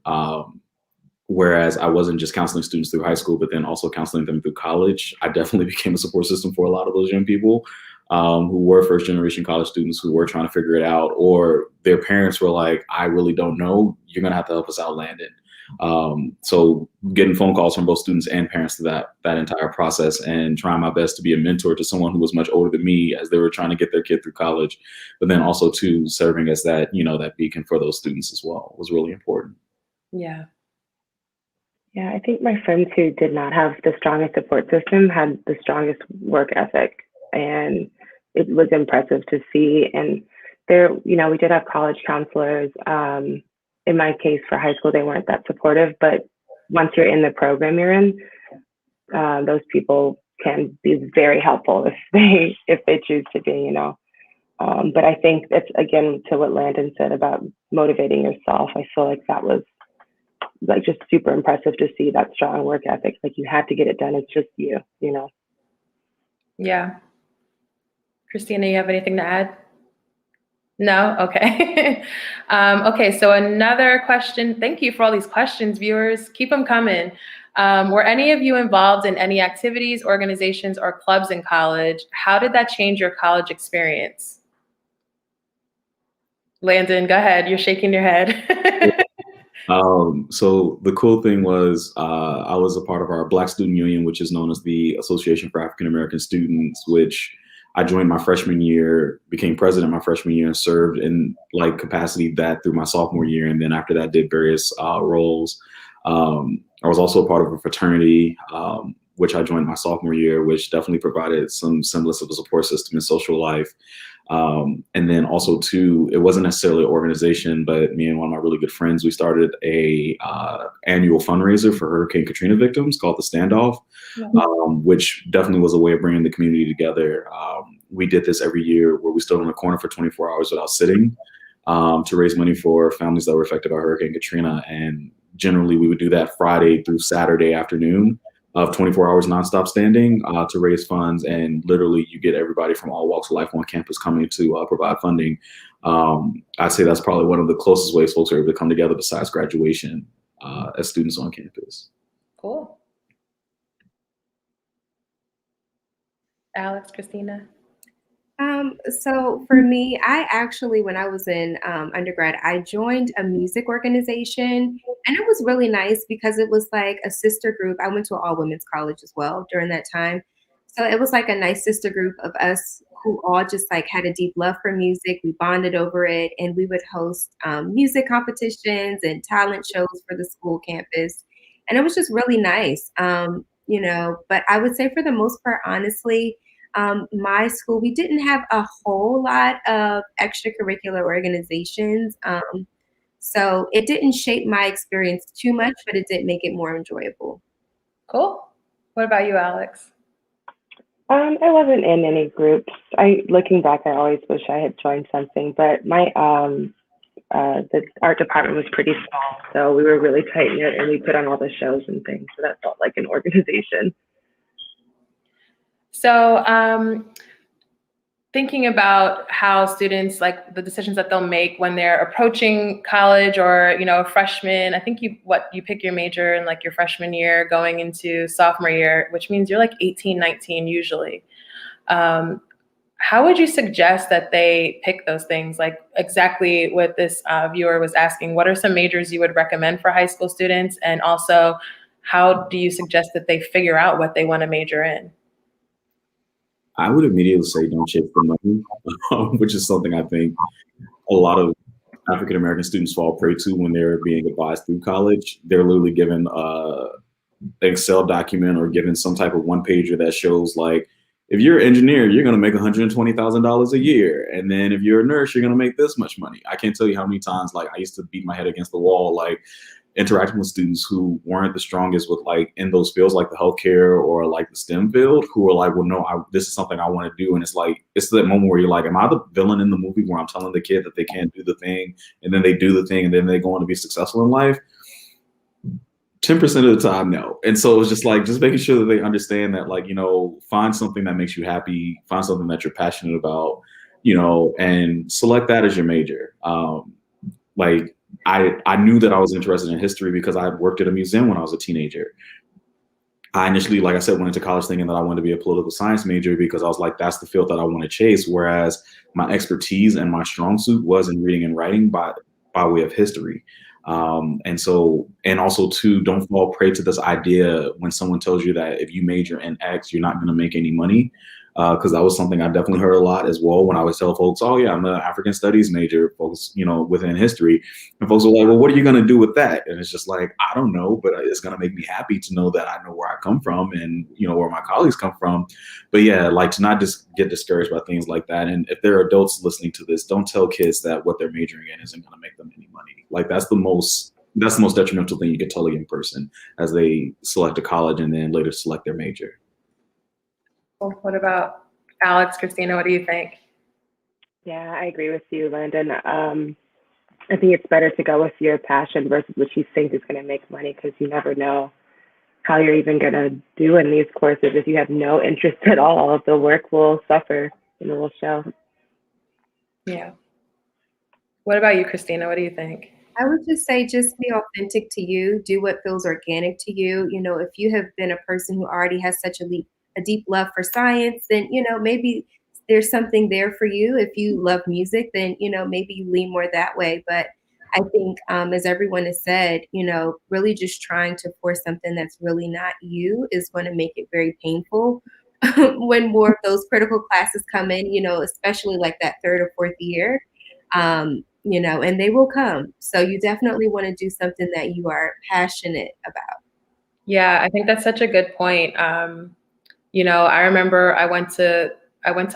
whereas I wasn't just counseling students through high school, but then also counseling them through college, I definitely became a support system for a lot of those young people. Who were first generation college students who were trying to figure it out, or their parents were like, I really don't know, you're going to have to help us out, Landon. So getting phone calls from both students and parents to that entire process, and trying my best to be a mentor to someone who was much older than me as they were trying to get their kid through college, but then also to serving as that, that beacon for those students as well was really important. Yeah. Yeah, I think my friends who did not have the strongest support system had the strongest work ethic, and it was impressive to see. And there, we did have college counselors. In my case, for high school, they weren't that supportive, but once you're in the program you're in, those people can be very helpful if they choose to be, But I think it's, again, to what Landon said about motivating yourself, I feel like that was like just super impressive to see that strong work ethic. Like, you had to get it done. It's just you. Yeah. Christina, you have anything to add? No? Okay. Okay, so another question. Thank you for all these questions, viewers. Keep them coming. Were any of you involved in any activities, organizations, or clubs in college? How did that change your college experience? Landon, go ahead. You're shaking your head. So the cool thing was I was a part of our Black Student Union, which is known as the Association for African American Students, which I joined my freshman year, became president my freshman year, and served in like capacity that through my sophomore year. And then after that did various roles. I was also a part of a fraternity, which I joined my sophomore year, which definitely provided some semblance of a support system in social life. And then also too, it wasn't necessarily an organization, but me and one of my really good friends, we started a annual fundraiser for Hurricane Katrina victims called the Standoff, which definitely was a way of bringing the community together. We did this every year where we stood on a corner for 24 hours without sitting to raise money for families that were affected by Hurricane Katrina. And generally we would do that Friday through Saturday afternoon of 24 hours nonstop standing to raise funds. And literally you get everybody from all walks of life on campus coming to provide funding. I'd say that's probably one of the closest ways folks are able to come together besides graduation as students on campus. Cool. Alex, Christina? So for me, I actually, when I was in undergrad, I joined a music organization, and it was really nice because it was like a sister group. I went to an all-women's college as well during that time. So it was like a nice sister group of us who all just like had a deep love for music. We bonded over it, and we would host music competitions and talent shows for the school campus. And it was just really nice, but I would say for the most part, honestly, my school, we didn't have a whole lot of extracurricular organizations. So it didn't shape my experience too much, but it did make it more enjoyable. Cool. What about you, Alex? I wasn't in any groups. Looking back, I always wish I had joined something, but my the art department was pretty small, so we were really tight knit, and we put on all the shows and things. So that felt like an organization. So thinking about how students, like the decisions that they'll make when they're approaching college or, a freshman, I think you pick your major in like your freshman year going into sophomore year, which means you're like 18, 19 usually. How would you suggest that they pick those things? Like exactly what this viewer was asking, what are some majors you would recommend for high school students? And also, how do you suggest that they figure out what they want to major in? I would immediately say don't chase the money, which is something I think a lot of African American students fall prey to when they're being advised through college. They're literally given Excel document or given some type of one pager that shows like, if you're an engineer, you're going to make $120,000 a year. And then if you're a nurse, you're going to make this much money. I can't tell you how many times, like, I used to beat my head against the wall, like interacting with students who weren't the strongest with like in those fields, like the healthcare or like the STEM field, who are like, well, no, this is something I want to do. And it's like, it's that moment where you're like, am I the villain in the movie where I'm telling the kid that they can't do the thing, and then they do the thing, and then they go on to be successful in life? 10% of the time, no. And so it's just like, just making sure that they understand that, like, you know, find something that makes you happy, find something that you're passionate about, you know, and select that as your major. Like, I knew that I was interested in history because I had worked at a museum when I was a teenager. I initially, like I said, went into college thinking that I wanted to be a political science major because I was like, that's the field that I want to chase. Whereas my expertise and my strong suit was in reading and writing by way of history. And also too, don't fall prey to this idea when someone tells you that if you major in X, you're not going to make any money. Because that was something I definitely heard a lot as well when I would tell folks, oh yeah, I'm an African studies major, folks, you know, within history. And folks were like, well, what are you going to do with that? And it's just like, I don't know, but it's going to make me happy to know that I know where I come from and, you know, where my colleagues come from. But yeah, like, to not just get discouraged by things like that. And if there are adults listening to this, don't tell kids that what they're majoring in isn't going to make them any money. Like, that's the most detrimental thing you could tell a young person as they select a college and then later select their major. What about Alex, Christina? What do you think? Yeah, I agree with you, Landon. I think it's better to go with your passion versus what you think is going to make money, because you never know how you're even going to do in these courses. If you have no interest at all, the work will suffer and it will show. Yeah. What about you, Christina? What do you think? I would just say, just be authentic to you. Do what feels organic to you. You know, if you have been a person who already has such a deep love for science, then, you know, maybe there's something there for you. If you love music, then, you know, maybe you lean more that way. But I think, as everyone has said, you know, really just trying to force something that's really not you is going to make it very painful when more of those critical classes come in, you know, especially like that third or fourth year, you know, and they will come. So you definitely want to do something that you are passionate about. Yeah, I think that's such a good point. You know, I remember I went to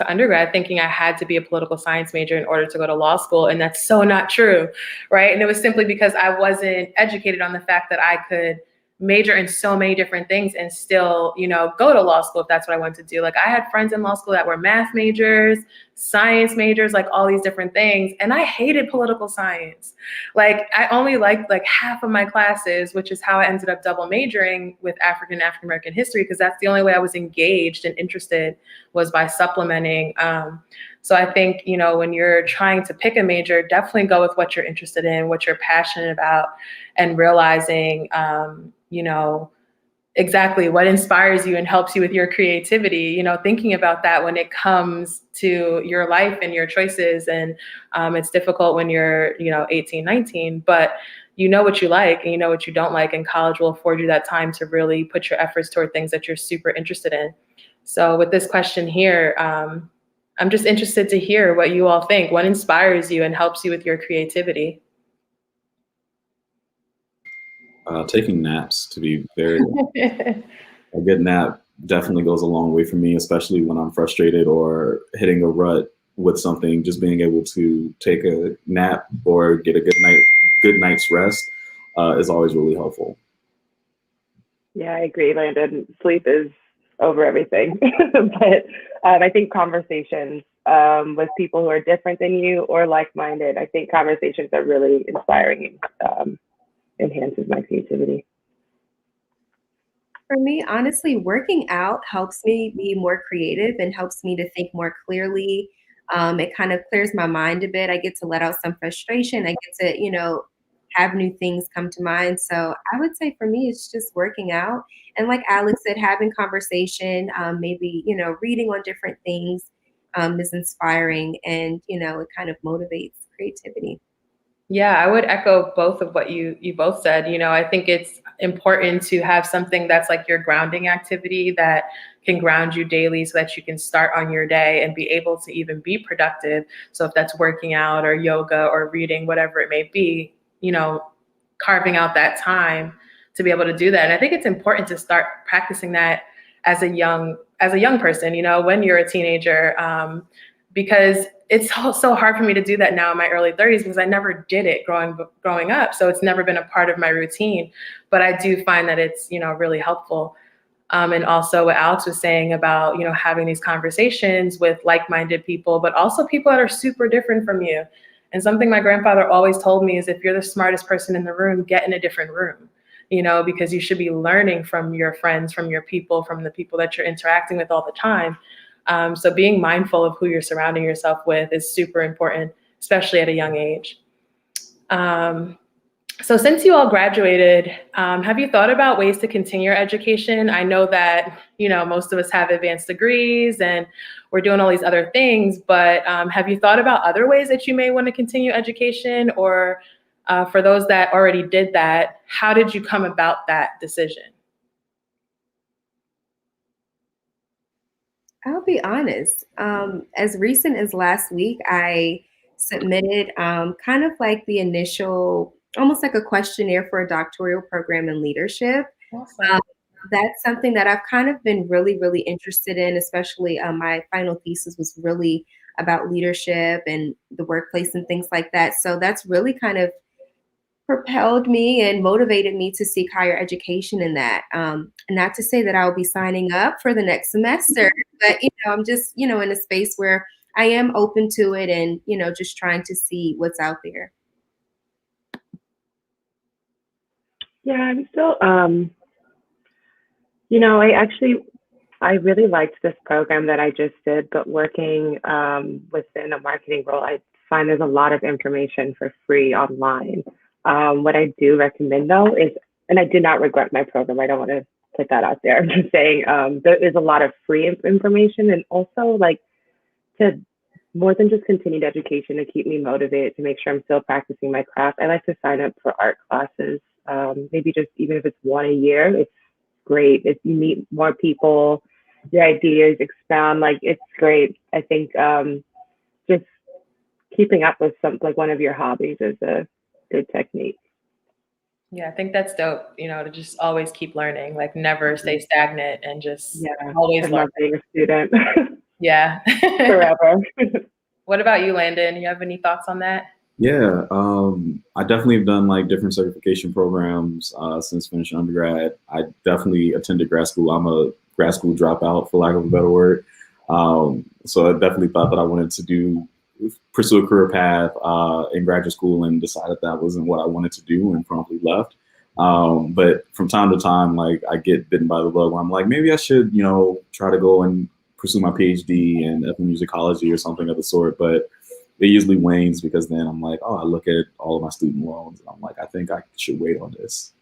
undergrad thinking I had to be a political science major in order to go to law school. And that's so not true, right? And it was simply because I wasn't educated on the fact that I could major in so many different things and still, you know, go to law school if that's what I wanted to do. Like, I had friends in law school that were math majors, science majors, like all these different things. And I hated political science. Like, I only liked like half of my classes, which is how I ended up double majoring with African American history, because that's the only way I was engaged and interested, was by supplementing. So I think, you know, when you're trying to pick a major, definitely go with what you're interested in, what you're passionate about, and realizing, you know, exactly what inspires you and helps you with your creativity, you know, thinking about that when it comes to your life and your choices. And it's difficult when you're, you know, 18, 19, but you know what you like and you know what you don't like, and college will afford you that time to really put your efforts toward things that you're super interested in. So with this question here, I'm just interested to hear what you all think. What inspires you and helps you with your creativity? Taking naps, to be very a good nap definitely goes a long way for me, especially when I'm frustrated or hitting a rut with something. Just being able to take a nap or get a good night's rest is always really helpful. Yeah, I agree, Landon. Sleep is over everything. But I think conversations with people who are different than you or like-minded, I think conversations are really inspiring and enhances my creativity. For me, honestly, working out helps me be more creative and helps me to think more clearly. It kind of clears my mind a bit. I get to let out some frustration. I get to, you know, have new things come to mind. So I would say for me, it's just working out. And like Alex said, having conversation, maybe, you know, reading on different things is inspiring, and, you know, it kind of motivates creativity. Yeah, I would echo both of what you both said. You know, I think it's important to have something that's like your grounding activity that can ground you daily so that you can start on your day and be able to even be productive. So if that's working out or yoga or reading, whatever it may be, you know, carving out that time to be able to do that. And I think it's important to start practicing that as a young person, you know, when you're a teenager, because it's so hard for me to do that now in my early 30s because I never did it growing up. So it's never been a part of my routine, but I do find that it's, you know, really helpful. And also what Alex was saying about, you know, having these conversations with like-minded people, but also people that are super different from you. And something my grandfather always told me is if you're the smartest person in the room, get in a different room, you know, because you should be learning from your friends, from your people, from the people that you're interacting with all the time. So being mindful of who you're surrounding yourself with is super important, especially at a young age. So since you all graduated, have you thought about ways to continue your education? I know that, you know, most of us have advanced degrees and we're doing all these other things, but have you thought about other ways that you may want to continue education? Or for those that already did that, how did you come about that decision? I'll be honest. As recent as last week, I submitted kind of like the initial, almost like a questionnaire for a doctoral program in leadership. Awesome. That's something that I've kind of been really, really interested in, especially my final thesis was really about leadership and the workplace and things like that. So that's really kind of propelled me and motivated me to seek higher education in that. Not to say that I'll be signing up for the next semester, but you know, I'm just, you know, in a space where I am open to it and, you know, just trying to see what's out there. Yeah, I'm still, you know, I really liked this program that I just did, but working within a marketing role, I find there's a lot of information for free online. What I do recommend though is, and I did not regret my program, I don't want to put that out there. I'm just saying there is a lot of free information, and also like to more than just continued education to keep me motivated to make sure I'm still practicing my craft. I like to sign up for art classes, maybe just even if it's one a year. It's great. If you meet more people, your ideas expound, like it's great. I think just keeping up with something like one of your hobbies is a good technique. Yeah, I think that's dope, you know, to just always keep learning, like never stay stagnant and just always I learn. love being a student. Yeah. Forever. What about you, Landon? You have any thoughts on that? Yeah, I definitely have done like different certification programs since finishing undergrad. I definitely attended grad school. I'm a grad school dropout, for lack of a better word. So I definitely thought that I wanted to pursue a career path in graduate school, and decided that wasn't what I wanted to do and promptly left. But from time to time, like I get bitten by the bug where I'm like, maybe I should, you know, try to go and pursue my PhD in ethnomusicology or something of the sort. But it usually wanes because then I'm like, oh, I look at all of my student loans and I'm like, I think I should wait on this.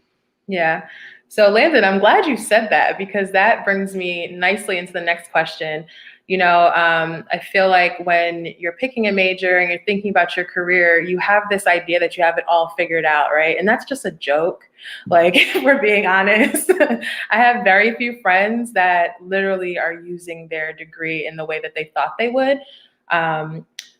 Yeah. So Landon, I'm glad you said that, because that brings me nicely into the next question. You know, I feel like when you're picking a major and you're thinking about your career, you have this idea that you have it all figured out, right? And that's just a joke. Like, if we're being honest, I have very few friends that literally are using their degree in the way that they thought they would.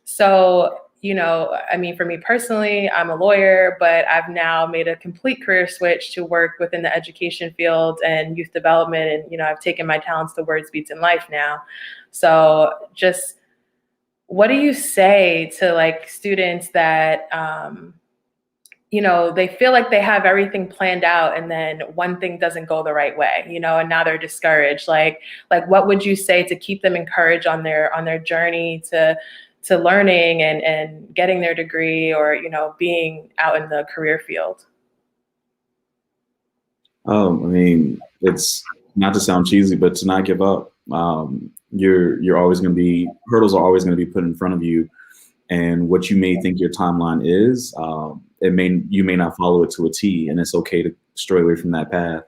So, you know, I mean, for me personally, I'm a lawyer, but I've now made a complete career switch to work within the education field and youth development. And, you know, I've taken my talents to Words Beats in Life now. So just what do you say to like students that, you know, they feel like they have everything planned out and then one thing doesn't go the right way, you know, and now they're discouraged. Like what would you say to keep them encouraged on their journey to learning and getting their degree, or, you know, being out in the career field? I mean, it's not to sound cheesy, but to not give up. You're always going to be, hurdles are always going to be put in front of you. And what you may think your timeline is, you may not follow it to a T, and it's okay to stray away from that path,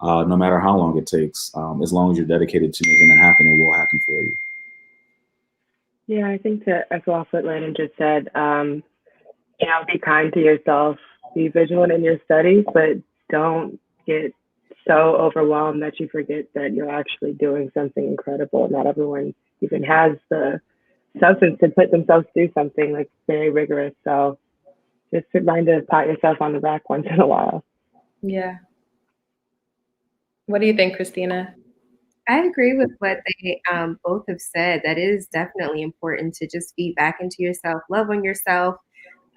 no matter how long it takes. As long as you're dedicated to making it happen, it will happen for you. Yeah, I think that as well what Landon just said, you know, be kind to yourself, be vigilant in your studies, but don't get so overwhelmed that you forget that you're actually doing something incredible. Not everyone even has the substance to put themselves through something like very rigorous. So just remind to pat yourself on the back once in a while. Yeah. What do you think, Christina? I agree with what they both have said. That it is definitely important to just feed back into yourself, love on yourself.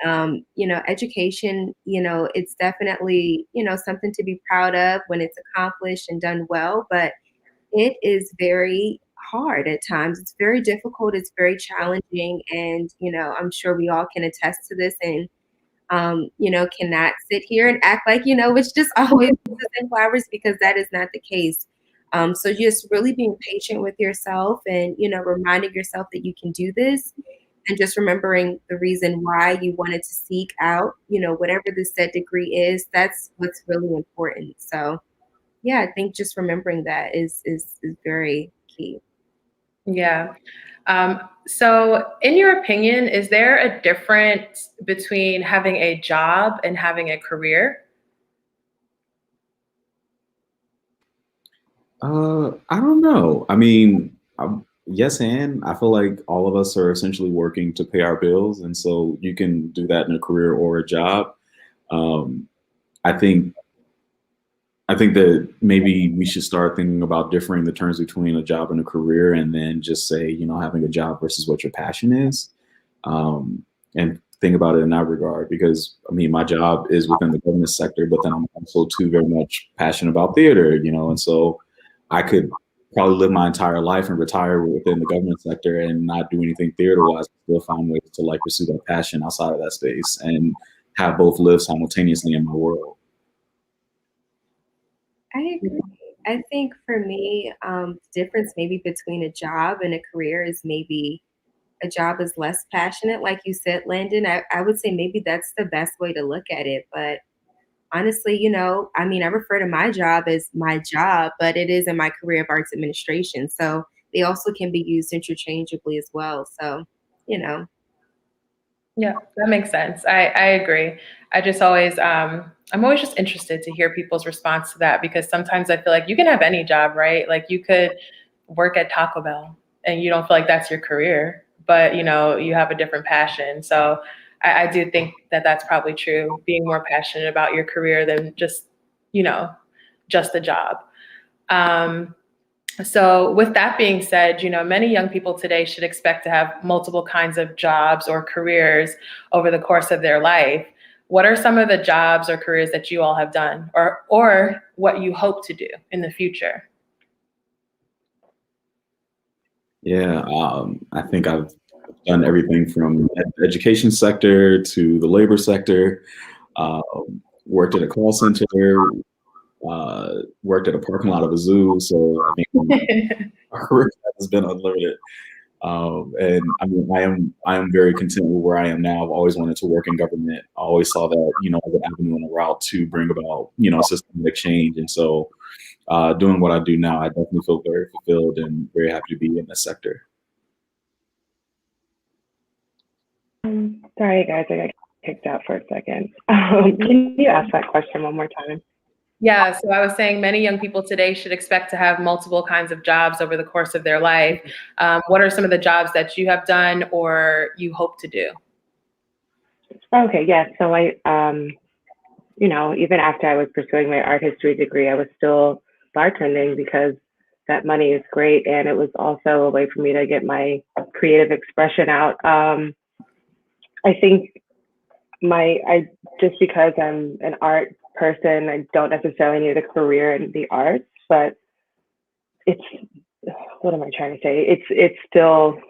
Education, it's definitely, something to be proud of when it's accomplished and done well, but it is very hard at times. It's very difficult. It's very challenging. And, I'm sure we all can attest to this and, cannot sit here and act like, it's just always roses and flowers, because that is not the case. So just really being patient with yourself and, reminding yourself that you can do this, and just remembering the reason why you wanted to seek out, whatever the said degree is. That's what's really important. So yeah, I think just remembering that is very key. Yeah. So in your opinion, is there a difference between having a job and having a career? I don't know. I mean, yes, and I feel like all of us are essentially working to pay our bills, and so you can do that in a career or a job. Um, I think I think that maybe we should start thinking about differing the terms between a job and a career, and then just say, having a job versus what your passion is, and think about it in that regard. Because I mean, my job is within the government sector, but then I'm also too very much passionate about theater, and so I could probably live my entire life and retire within the government sector and not do anything theater wise, still find ways to like pursue that passion outside of that space and have both live simultaneously in my world. I agree. I think for me, the difference maybe between a job and a career is maybe a job is less passionate, like you said, Landon. I would say maybe that's the best way to look at it. But honestly, I mean, I refer to my job as my job, but it is in my career of arts administration. So they also can be used interchangeably as well. So, Yeah, that makes sense. I agree. I just always, I'm always just interested to hear people's response to that, because sometimes I feel like you can have any job, right? Like you could work at Taco Bell and you don't feel like that's your career, but you have a different passion. So I do think that that's probably true, being more passionate about your career than you know, just a job. So with that being said, many young people today should expect to have multiple kinds of jobs or careers over the course of their life. What are some of the jobs or careers that you all have done, or what you hope to do in the future? Yeah, I think I've done everything from the education sector to the labor sector. Worked at a call center, worked at a parking lot of a zoo. So I mean, our career has been unlimited. And I mean, I am very content with where I am now. I've always wanted to work in government. I always saw that, as an avenue and a route to bring about, systemic change. And so, doing what I do now, I definitely feel very fulfilled and very happy to be in this sector. Sorry, guys, I got kicked out for a second. Can you ask that question one more time? Yeah, so I was saying many young people today should expect to have multiple kinds of jobs over the course of their life. What are some of the jobs that you have done or you hope to do? Okay, yeah. So I, even after I was pursuing my art history degree, I was still bartending because that money is great, and it was also a way for me to get my creative expression out. I think just because I'm an art person, I don't necessarily need a career in the arts, but what am I trying to say? It's still,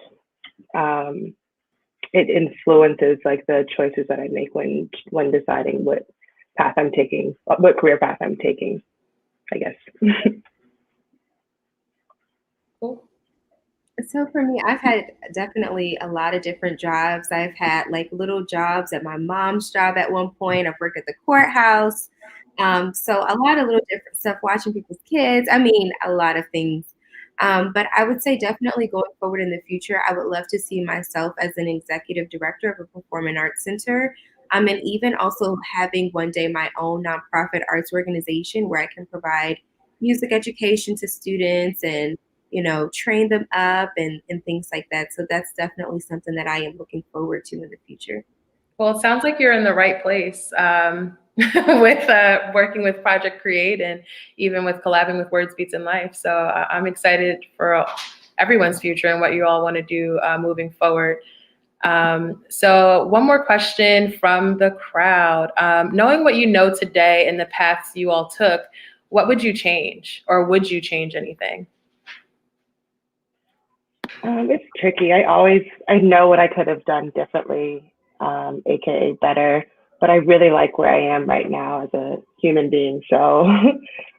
it influences like the choices that I make when deciding what career path I'm taking, I guess. Cool. So for me, I've had definitely a lot of different jobs. I've had like little jobs at my mom's job at one point. I've worked at the courthouse. So a lot of little different stuff, watching people's kids. I mean, a lot of things. But I would say definitely going forward in the future, I would love to see myself as an executive director of a performing arts center. And even also having one day my own nonprofit arts organization where I can provide music education to students and train them up and things like that. So that's definitely something that I am looking forward to in the future. Well, it sounds like you're in the right place with working with Project Create and even with collabing with Words, Beats, and Life. So I'm excited for everyone's future and what you all want to do moving forward. So one more question from the crowd. Knowing what you know today and the paths you all took, what would you change, or would you change anything? It's tricky. I know what I could have done differently, AKA better, but I really like where I am right now as a human being. So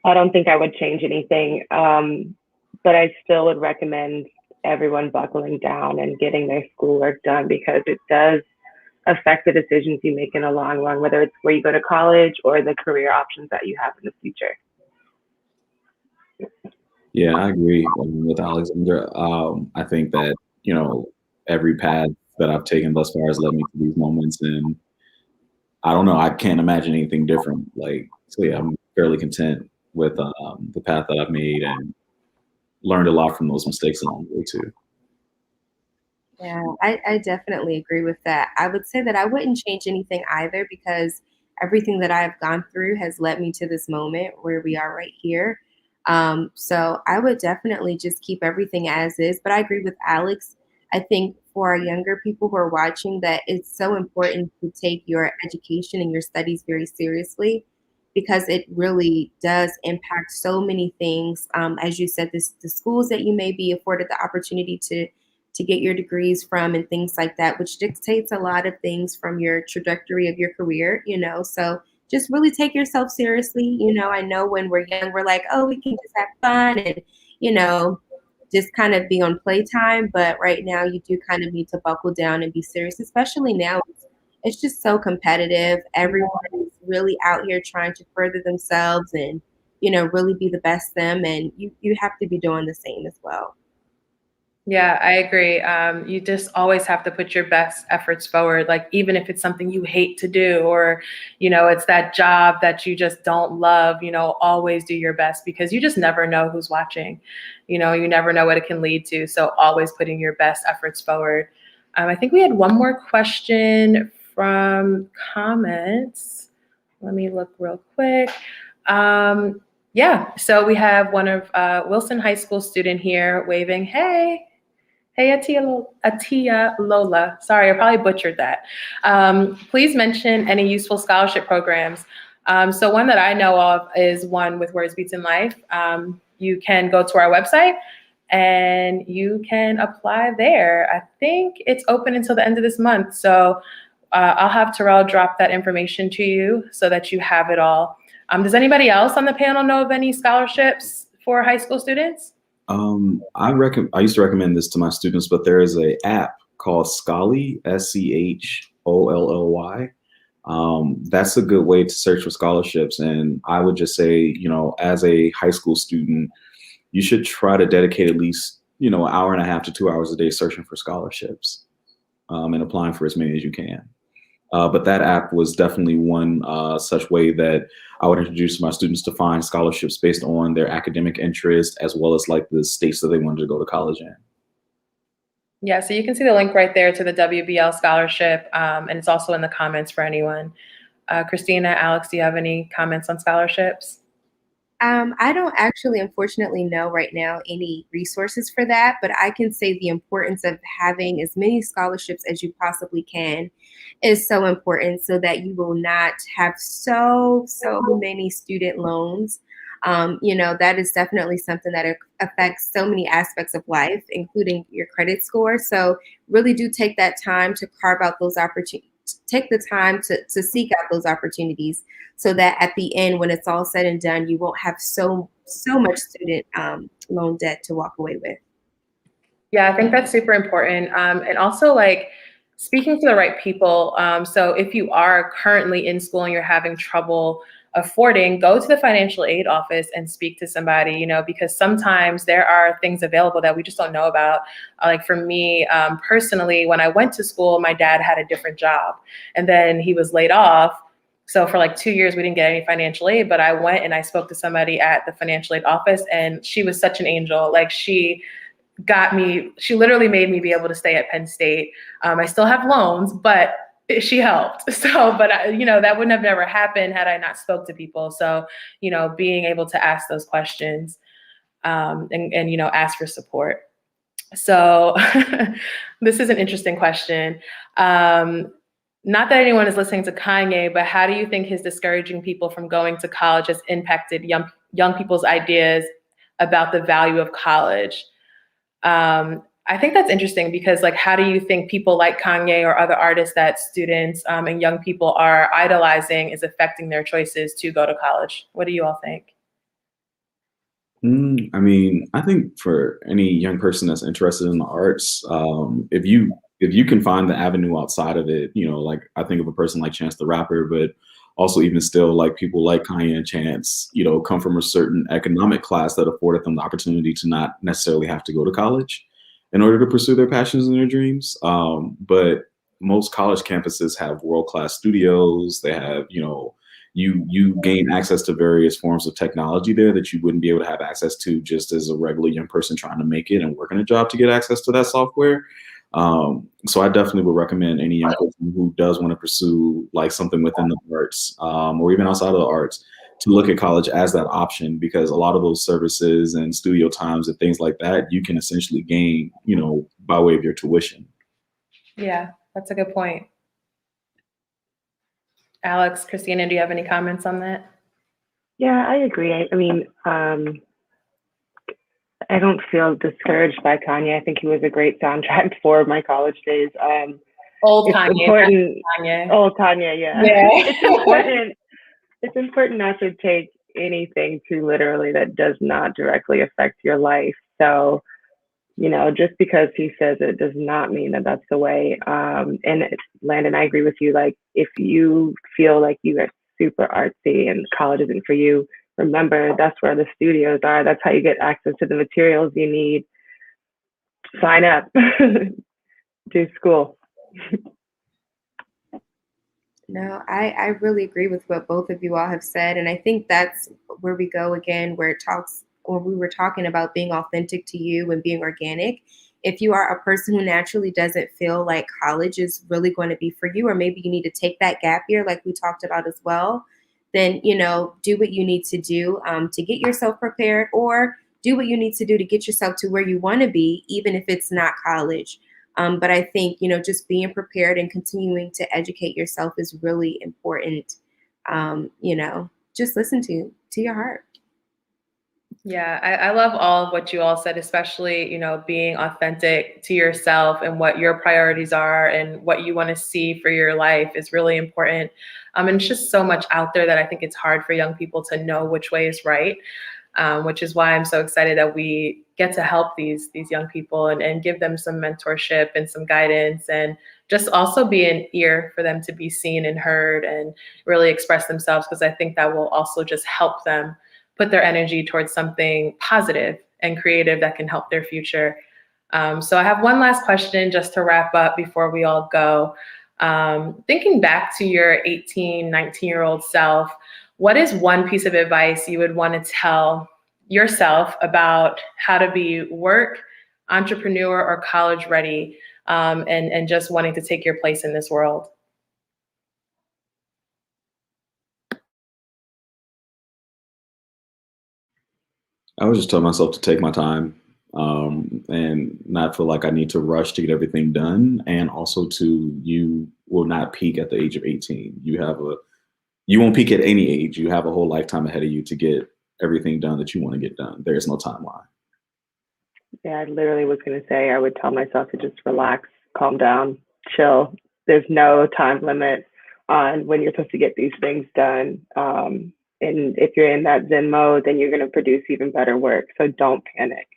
I don't think I would change anything. But I still would recommend everyone buckling down and getting their schoolwork done, because it does affect the decisions you make in the long run, whether it's where you go to college or the career options that you have in the future. Yeah, I agree with Alexandra. I think that, every path that I've taken thus far has led me to these moments, and I don't know, I can't imagine anything different. So yeah, I'm fairly content with the path that I've made, and learned a lot from those mistakes along the way too. Yeah, I definitely agree with that. I would say that I wouldn't change anything either, because everything that I've gone through has led me to this moment where we are right here. So I would definitely just keep everything as is. But I agree with Alex. I think for our younger people who are watching, that it's so important to take your education and your studies very seriously, because it really does impact so many things. As you said, the schools that you may be afforded the opportunity to get your degrees from and things like that, which dictates a lot of things from your trajectory of your career. So just really take yourself seriously. I know when we're young, we're like, oh, we can just have fun and, you know, just kind of be on playtime. But right now you do kind of need to buckle down and be serious, especially now. It's just so competitive. Everyone is really out here trying to further themselves and, really be the best them. And you have to be doing the same as well. Yeah, I agree. You just always have to put your best efforts forward. Like, even if it's something you hate to do, or, it's that job that you just don't love, always do your best, because you just never know who's watching. You never know what it can lead to. So always putting your best efforts forward. I think we had one more question from comments. Let me look real quick. Yeah, so we have one of Wilson High School student here waving, hey. Hey, Atia Lola. Sorry, I probably butchered that. Please mention any useful scholarship programs. So one that I know of is one with Words, Beats, and Life. You can go to our website and you can apply there. I think it's open until the end of this month. So I'll have Terrell drop that information to you so that you have it all. Does anybody else on the panel know of any scholarships for high school students? I used to recommend this to my students, but there is a app called Scholly, SCHOLLY. That's a good way to search for scholarships. And I would just say, as a high school student, you should try to dedicate at least, an hour and a half to 2 hours a day searching for scholarships, and applying for as many as you can. But that app was definitely one such way that I would introduce my students to find scholarships based on their academic interest, as well as like the states that they wanted to go to college in. Yeah, so you can see the link right there to the WBL scholarship, and it's also in the comments for anyone. Christina, Alex, do you have any comments on scholarships? I don't actually, unfortunately, know right now any resources for that, but I can say the importance of having as many scholarships as you possibly can is so important, so that you will not have so many student loans. That is definitely something that affects so many aspects of life, including your credit score. So really do take that time to carve out those opportunities. Take the time to seek out those opportunities, so that at the end, when it's all said and done, you won't have so much student loan debt to walk away with. Yeah, I think that's super important. And also, like, speaking to the right people. So if you are currently in school and you're having trouble affording, go to the financial aid office and speak to somebody, because sometimes there are things available that we just don't know about. Like for me, personally, when I went to school, my dad had a different job and then he was laid off. So for like 2 years, we didn't get any financial aid, but I went and I spoke to somebody at the financial aid office, and she was such an angel. Like she literally made me be able to stay at Penn State. I still have loans, but she helped. So, but that wouldn't have never happened had I not spoke to people. So, being able to ask those questions, and ask for support. So this is an interesting question. Not that anyone is listening to Kanye, but how do you think his discouraging people from going to college has impacted young people's ideas about the value of college? I think that's interesting because, like, how do you think people like Kanye or other artists that students and young people are idolizing is affecting their choices to go to college? What do you all think? I mean, I think for any young person that's interested in the arts, if you can find the avenue outside of it, like I think of a person like Chance the Rapper, but also even still like people like Kanye and Chance, come from a certain economic class that afforded them the opportunity to not necessarily have to go to college in order to pursue their passions and their dreams. But most college campuses have world-class studios. They have, you gain access to various forms of technology there that you wouldn't be able to have access to just as a regular young person trying to make it and working a job to get access to that software. So I definitely would recommend any young person who does want to pursue like something within the arts, or even outside of the arts, to look at college as that option, because a lot of those services and studio times and things like that, you can essentially gain, by way of your tuition. Yeah, that's a good point. Alex, Christina, do you have any comments on that? Yeah, I agree. I mean, I don't feel discouraged by Kanye. I think he was a great soundtrack for my college days. Old it's Kanye, important. Kanye. Old Kanye, yeah. It's important. It's important not to take anything too literally that does not directly affect your life. So, just because he says it does not mean that that's the way. Landon, I agree with you. Like, if you feel like you are super artsy and college isn't for you, remember that's where the studios are. That's how you get access to the materials you need. Sign up, do school. No, I really agree with what both of you all have said. And I think that's where we go again, where we were talking about being authentic to you and being organic. If you are a person who naturally doesn't feel like college is really going to be for you, or maybe you need to take that gap year, like we talked about as well, then, do what you need to do to get yourself prepared, or do what you need to do to get yourself to where you want to be, even if it's not college. But I think, just being prepared and continuing to educate yourself is really important. Just listen to your heart. Yeah, I love all of what you all said, especially, being authentic to yourself and what your priorities are and what you want to see for your life is really important. And it's just so much out there that I think it's hard for young people to know which way is right, which is why I'm so excited that we get to help these young people and give them some mentorship and some guidance, and just also be an ear for them to be seen and heard and really express themselves, because I think that will also just help them put their energy towards something positive and creative that can help their future. So I have one last question just to wrap up before we all go. Thinking back to your 18, 19-year-old self, what is one piece of advice you would want to tell yourself about how to be work, entrepreneur, or college ready, and just wanting to take your place in this world? I would just tell myself to take my time, and not feel like I need to rush to get everything done. And also you will not peak at the age of 18. You won't peak at any age. You have a whole lifetime ahead of you to get everything done that you want to get done. There is no timeline. Yeah, I literally was going to say, I would tell myself to just relax, calm down, chill. There's no time limit on when you're supposed to get these things done. And if you're in that Zen mode, then you're going to produce even better work. So don't panic.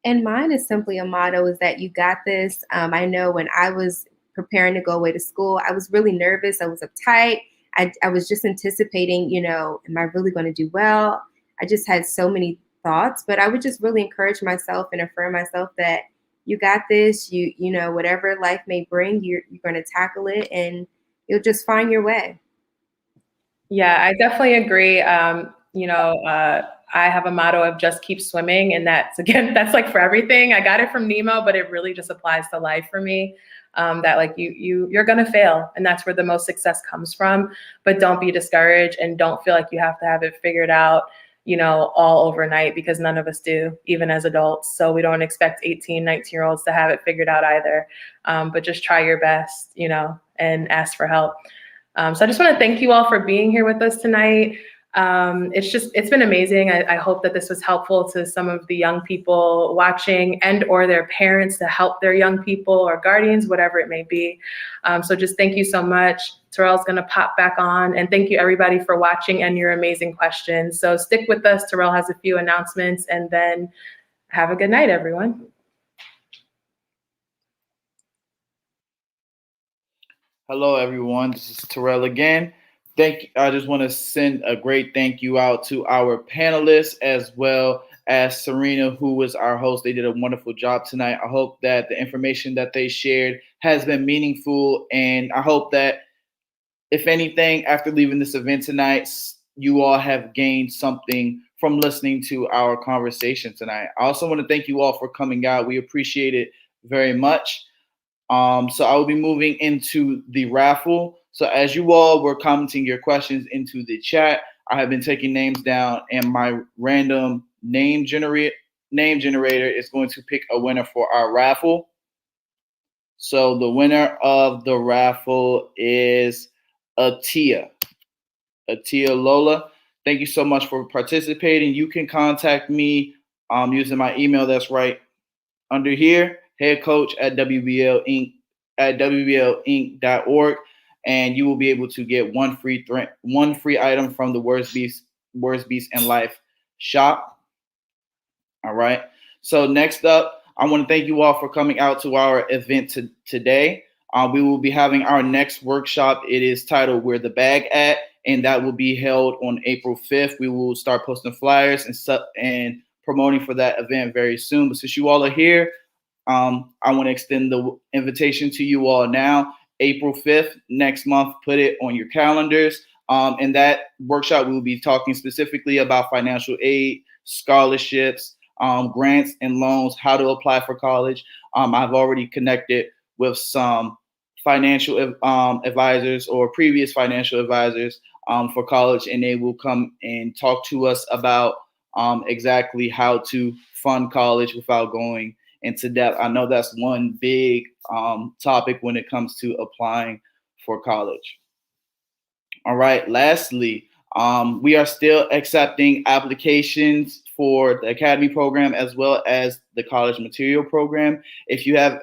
And mine is simply a motto, is that you got this. I know when I was preparing to go away to school, I was really nervous. I was uptight. I was just anticipating, am I really going to do well? I just had so many thoughts, but I would just really encourage myself and affirm myself that you got this. Whatever life may bring, you're going to tackle it, and you'll just find your way. Yeah, I definitely agree. I have a motto of just keep swimming. And that's like for everything. I got it from Nemo, but it really just applies to life for me. That like you're going to fail, and that's where the most success comes from. But don't be discouraged, and don't feel like you have to have it figured out, all overnight, because none of us do, even as adults. So we don't expect 18, 19-year-olds to have it figured out either. But just try your best, and ask for help. So I just want to thank you all for being here with us tonight. It's been amazing. I hope that this was helpful to some of the young people watching and or their parents to help their young people or guardians, whatever it may be. So just thank you so much. Terrell's going to pop back on, and thank you everybody for watching and your amazing questions. So stick with us. Terrell has a few announcements, and then have a good night, everyone. Hello, everyone. This is Terrell again. I just want to send a great thank you out to our panelists as well as Serena, who was our host. They did a wonderful job tonight. I hope that the information that they shared has been meaningful, and I hope that, if anything, after leaving this event tonight, you all have gained something from listening to our conversation tonight. I also want to thank you all for coming out. We appreciate it very much. So I will be moving into the raffle. So as you all were commenting your questions into the chat, I have been taking names down, and my random name generator is going to pick a winner for our raffle. So the winner of the raffle is Atia Lola. Thank you so much for participating. You can contact me using my email that's right under here, headcoach@wblinc.org, and you will be able to get one free item from the Words Beats and Life shop. All right. So next up, I want to thank you all for coming out to our event today. We will be having our next workshop. It is titled "Where the Bag At," and that will be held on April 5th. We will start posting flyers and promoting for that event very soon. But since you all are here, I want to extend the invitation to you all now. April 5th, next month, put it on your calendars. In that workshop, we will be talking specifically about financial aid, scholarships, grants and loans, how to apply for college. I've already connected with some financial advisors or previous financial advisors for college, and they will come and talk to us about exactly how to fund college without going into depth. I know that's one big topic when it comes to applying for college. All right. Lastly, we are still accepting applications for the Academy program as well as the college material program. If you have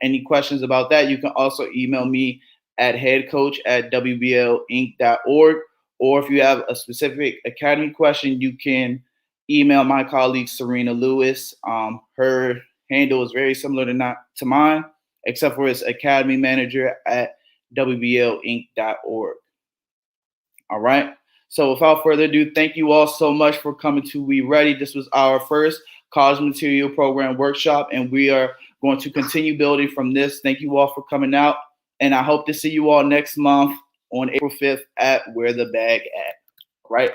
any questions about that, you can also email me at headcoach@wblinc.org. Or if you have a specific Academy question, you can email my colleague Serena Lewis. Her handle is very similar to mine, except for it's academymanager@wblinc.org. All right. So without further ado, thank you all so much for coming to We Ready. This was our first college material program workshop, and we are going to continue building from this. Thank you all for coming out, and I hope to see you all next month on April 5th at Where the Bag At. Right.